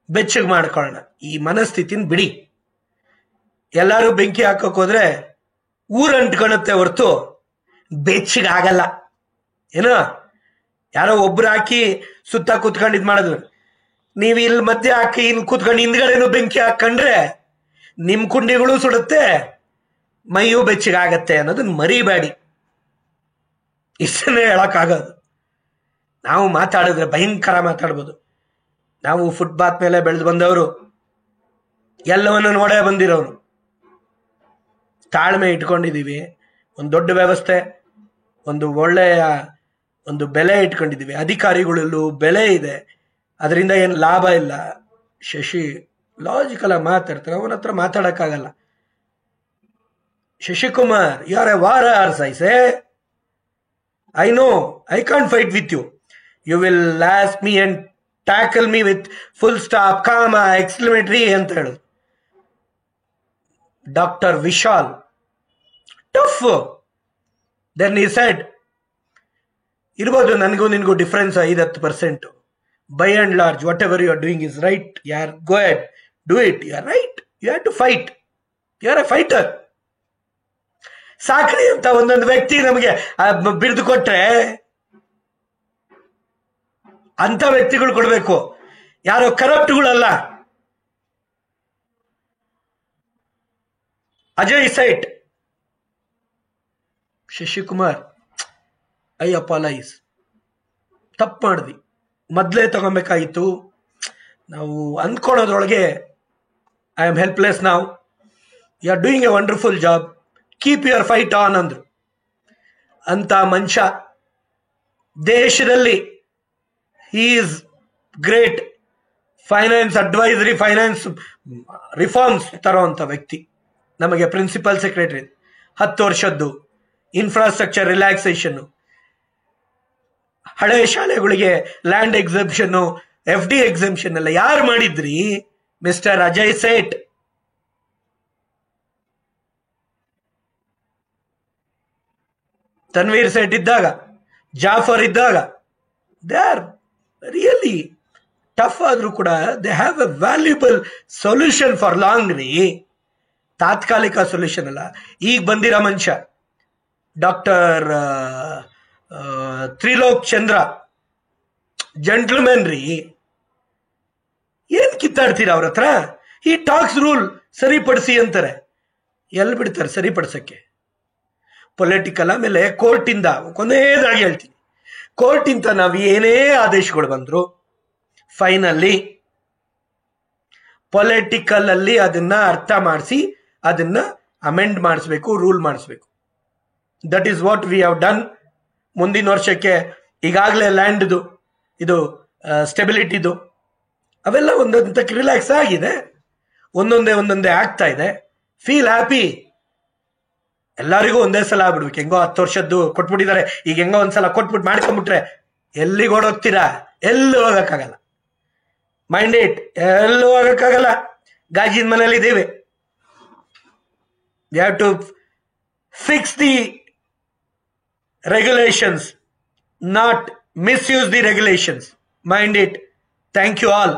ಬೆಚ್ಚಗೆ ಮಾಡ್ಕೊಳ್ಳೋಣ. ಈ ಮನಸ್ಥಿತಿನ ಬಿಡಿ. ಎಲ್ಲರೂ ಬೆಂಕಿ ಹಾಕಕ್ ಹೋದ್ರೆ ಊರಂಟ್ಕೊಳತ್ತೆ ಹೊರ್ತು ಬೆಚ್ಚಗೆ ಆಗಲ್ಲ. ಏನೋ ಯಾರೋ ಒಬ್ರು ಹಾಕಿ ಸುತ್ತ ಕೂತ್ಕೊಂಡು ಇದ್ ಮಾಡಿದ್ರು, ನೀವು ಇಲ್ಲಿ ಮಧ್ಯೆ ಹಾಕಿ ಇಲ್ಲಿ ಕೂತ್ಕೊಂಡು ಹಿಂದ್ಗಡೆನೂ ಬೆಂಕಿ ಹಾಕೊಂಡ್ರೆ ನಿಮ್ ಕುಂಡಿಗಳು ಸುಡುತ್ತೆ, ಮೈಯೂ ಬೆಚ್ಚಗಾಗತ್ತೆ ಅನ್ನೋದನ್ನ ಮರಿಬೇಡಿ. ಇಷ್ಟನ್ನೇ ಹೇಳಕ್ಕಾಗೋದು. ನಾವು ಮಾತಾಡಿದ್ರೆ ಭಯಂಕರ ಮಾತಾಡ್ಬೋದು. ನಾವು ಫುಟ್ಪಾತ್ ಮೇಲೆ ಬೆಳೆದು ಬಂದವರು, ಎಲ್ಲವನ್ನು ನೋಡೇ ಬಂದಿರೋರು, ತಾಳ್ಮೆ ಇಟ್ಕೊಂಡಿದ್ದೀವಿ. ಒಂದು ದೊಡ್ಡ ವ್ಯವಸ್ಥೆ, ಒಂದು ಒಳ್ಳೆಯ ಒಂದು ಬೆಲೆ ಇಟ್ಕೊಂಡಿದ್ದೀವಿ. ಅಧಿಕಾರಿಗಳಲ್ಲೂ ಬೆಲೆ ಇದೆ, ಅದರಿಂದ ಏನು ಲಾಭ ಇಲ್ಲ. ಶಶಿ ಲಾಜಿಕಲ್ ಆಗಿ ಮಾತಾಡ್ತಾರೆ, ಅವನ ಹತ್ರ ಮಾತಾಡಕ್ಕಾಗಲ್ಲ. Shashikumar, you are a warriors, I say. I know I can't fight with you. You will last me and tackle me with full stop, comma, exclamatory ಅಂತ ಹೇಳುದು. Doctor Vishal tough. Then he said, ಇರ್ಬೋದು ನನಗೂ ನಿನಗೂ difference 5-10%. By and large whatever you are doing is right. ಯಾರ್ go ahead, do it. You are right, you have to fight. You are a fighter. ಸಾಕ್ರಿ ಅಂತ ಒಂದೊಂದು ವ್ಯಕ್ತಿ ನಮಗೆ ಬಿರಿದು ಕೊಟ್ರೆ ಅಂತ ವ್ಯಕ್ತಿಗಳು ಕೊಡ್ಬೇಕು, ಯಾರೋ ಕರಪ್ಟ್ಗಳಲ್ಲ. ಅಜಯ್ ಸೈಟ್, ಶಶಿಕುಮಾರ್, ಐ ಅಪಾಲೈಸ್. ತಪ್ಪು ಮಾಡಿದ್ವಿ, ಮೊದಲೇ ತಗೊಬೇಕಾಗಿತ್ತು. ನಾವು ಅಂದ್ಕೊಳೋದ್ರೊಳಗೆ ಐ ಆಮ್ ಹೆಲ್ಪ್ಲೆಸ್ ನಾವು. You are doing a wonderful job, keep your fight on ಅಂದ್ರು. ಅಂತ ಮನುಷ್ಯ ದೇಶದಲ್ಲಿ he is great. Finance advisory, finance reforms ತರೋಂಥ ವ್ಯಕ್ತಿ. ನಮಗೆ ಪ್ರಿನ್ಸಿಪಲ್ ಸೆಕ್ರೆಟರಿ, 10 ವರ್ಷದ್ದು ಇನ್ಫ್ರಾಸ್ಟ್ರಕ್ಚರ್ ರಿಲ್ಯಾಕ್ಸೇಷನ್, ಹಳೆ ಶಾಲೆಗಳಿಗೆ ಲ್ಯಾಂಡ್ ಎಕ್ಸೆಂಪ್ಷನ್, FD ಎಕ್ಸೆಂಪ್ಷನ್ ಎಲ್ಲ ಯಾರು ಮಾಡಿದ್ರಿ? ಮಿಸ್ಟರ್ ಅಜಯ್ ಸೇಠ್. ತನ್ವೀರ್ ಸೇಠ್ ಇದ್ದಾಗ, ಜಾಫರ್ ಇದ್ದಾಗ, ದೇ ಆರ್ ರಿಯಲಿ ಟಫ್. ಆದ್ರೂ ಕೂಡ they have A valuable solution for long ರೀ. ತಾತ್ಕಾಲಿಕ ಸೊಲ್ಯೂಷನ್ ಅಲ್ಲ. ಈಗ ಬಂದಿರೋ ಮನುಷ್ಯ ಡಾಕ್ಟರ್ ತ್ರಿಲೋಕ್ ಚಂದ್ರ, ಜೆಂಟ್ಲ್ಮನ್ ರೀ. ಏನ್ ಕಿತ್ತಾಡ್ತೀರಾ ಅವ್ರ ಹತ್ರ? ಈ ಟಾಕ್ಸ್ ರೂಲ್ ಸರಿಪಡಿಸಿ ಅಂತಾರೆ. ಎಲ್ಲಿ ಬಿಡ್ತಾರೆ ಸರಿಪಡಿಸಕ್ಕೆ? ಪೊಲಿಟಿಕಲ್. ಆಮೇಲೆ ಕೋರ್ಟಿಂದ, ಕೊನೆಯದಾಗಿ ಹೇಳ್ತೀನಿ, ಕೋರ್ಟಿಂದ ನಾವು ಏನೇ ಆದೇಶಗಳು ಬಂದ್ರು ಫೈನಲ್ಲಿ ಪೊಲಿಟಿಕಲ್ ಅಲ್ಲಿ ಅದನ್ನ ಅರ್ಥ ಮಾಡಿಸಿ ಅದನ್ನ ಅಮೆಂಡ್ ಮಾಡಿಸ್ಬೇಕು, ರೂಲ್ ಮಾಡಿಸ್ಬೇಕು. That is what we have done. ಮುಂದಿನ ವರ್ಷಕ್ಕೆ ಈಗಾಗಲೇ ಲ್ಯಾಂಡ್ದು ಇದು ಸ್ಟೆಬಿಲಿಟಿದು ಅವೆಲ್ಲ ಒಂದೊಂದಕ್ಕೆ ರಿಲ್ಯಾಕ್ಸ್ ಆಗಿದೆ. ಒಂದೊಂದೇ ಆಗ್ತಾ ಇದೆ. Feel happy. ಎಲ್ಲರಿಗೂ ಒಂದೇ ಸಲ ಆಗ್ಬಿಡ್ಬೇಕು. ಹೆಂಗೋ 10 ವರ್ಷದ್ದು ಕೊಟ್ಬಿಟ್ಟಿದ್ದಾರೆ, ಈಗ ಹೆಂಗೋ ಒಂದ್ಸಲ ಕೊಟ್ಬಿಟ್ಟು ಮಾಡ್ಕೊಂಡ್ಬಿಟ್ರೆ ಎಲ್ಲಿಗೆ ಓಡೋಗ್ತೀರಾ? ಎಲ್ಲೂ ಹೋಗಕ್ಕಾಗಲ್ಲ. ಮೈಂಡ್ ಇಟ್, ಎಲ್ಲೂ ಹೋಗಕ್ಕಾಗಲ್ಲ. ಗಾಜಿನ ಮನೇಲಿ ಇದ್ದೀವಿ. You have to fix the regulations, not misuse the regulations. Mind it. Thank you all.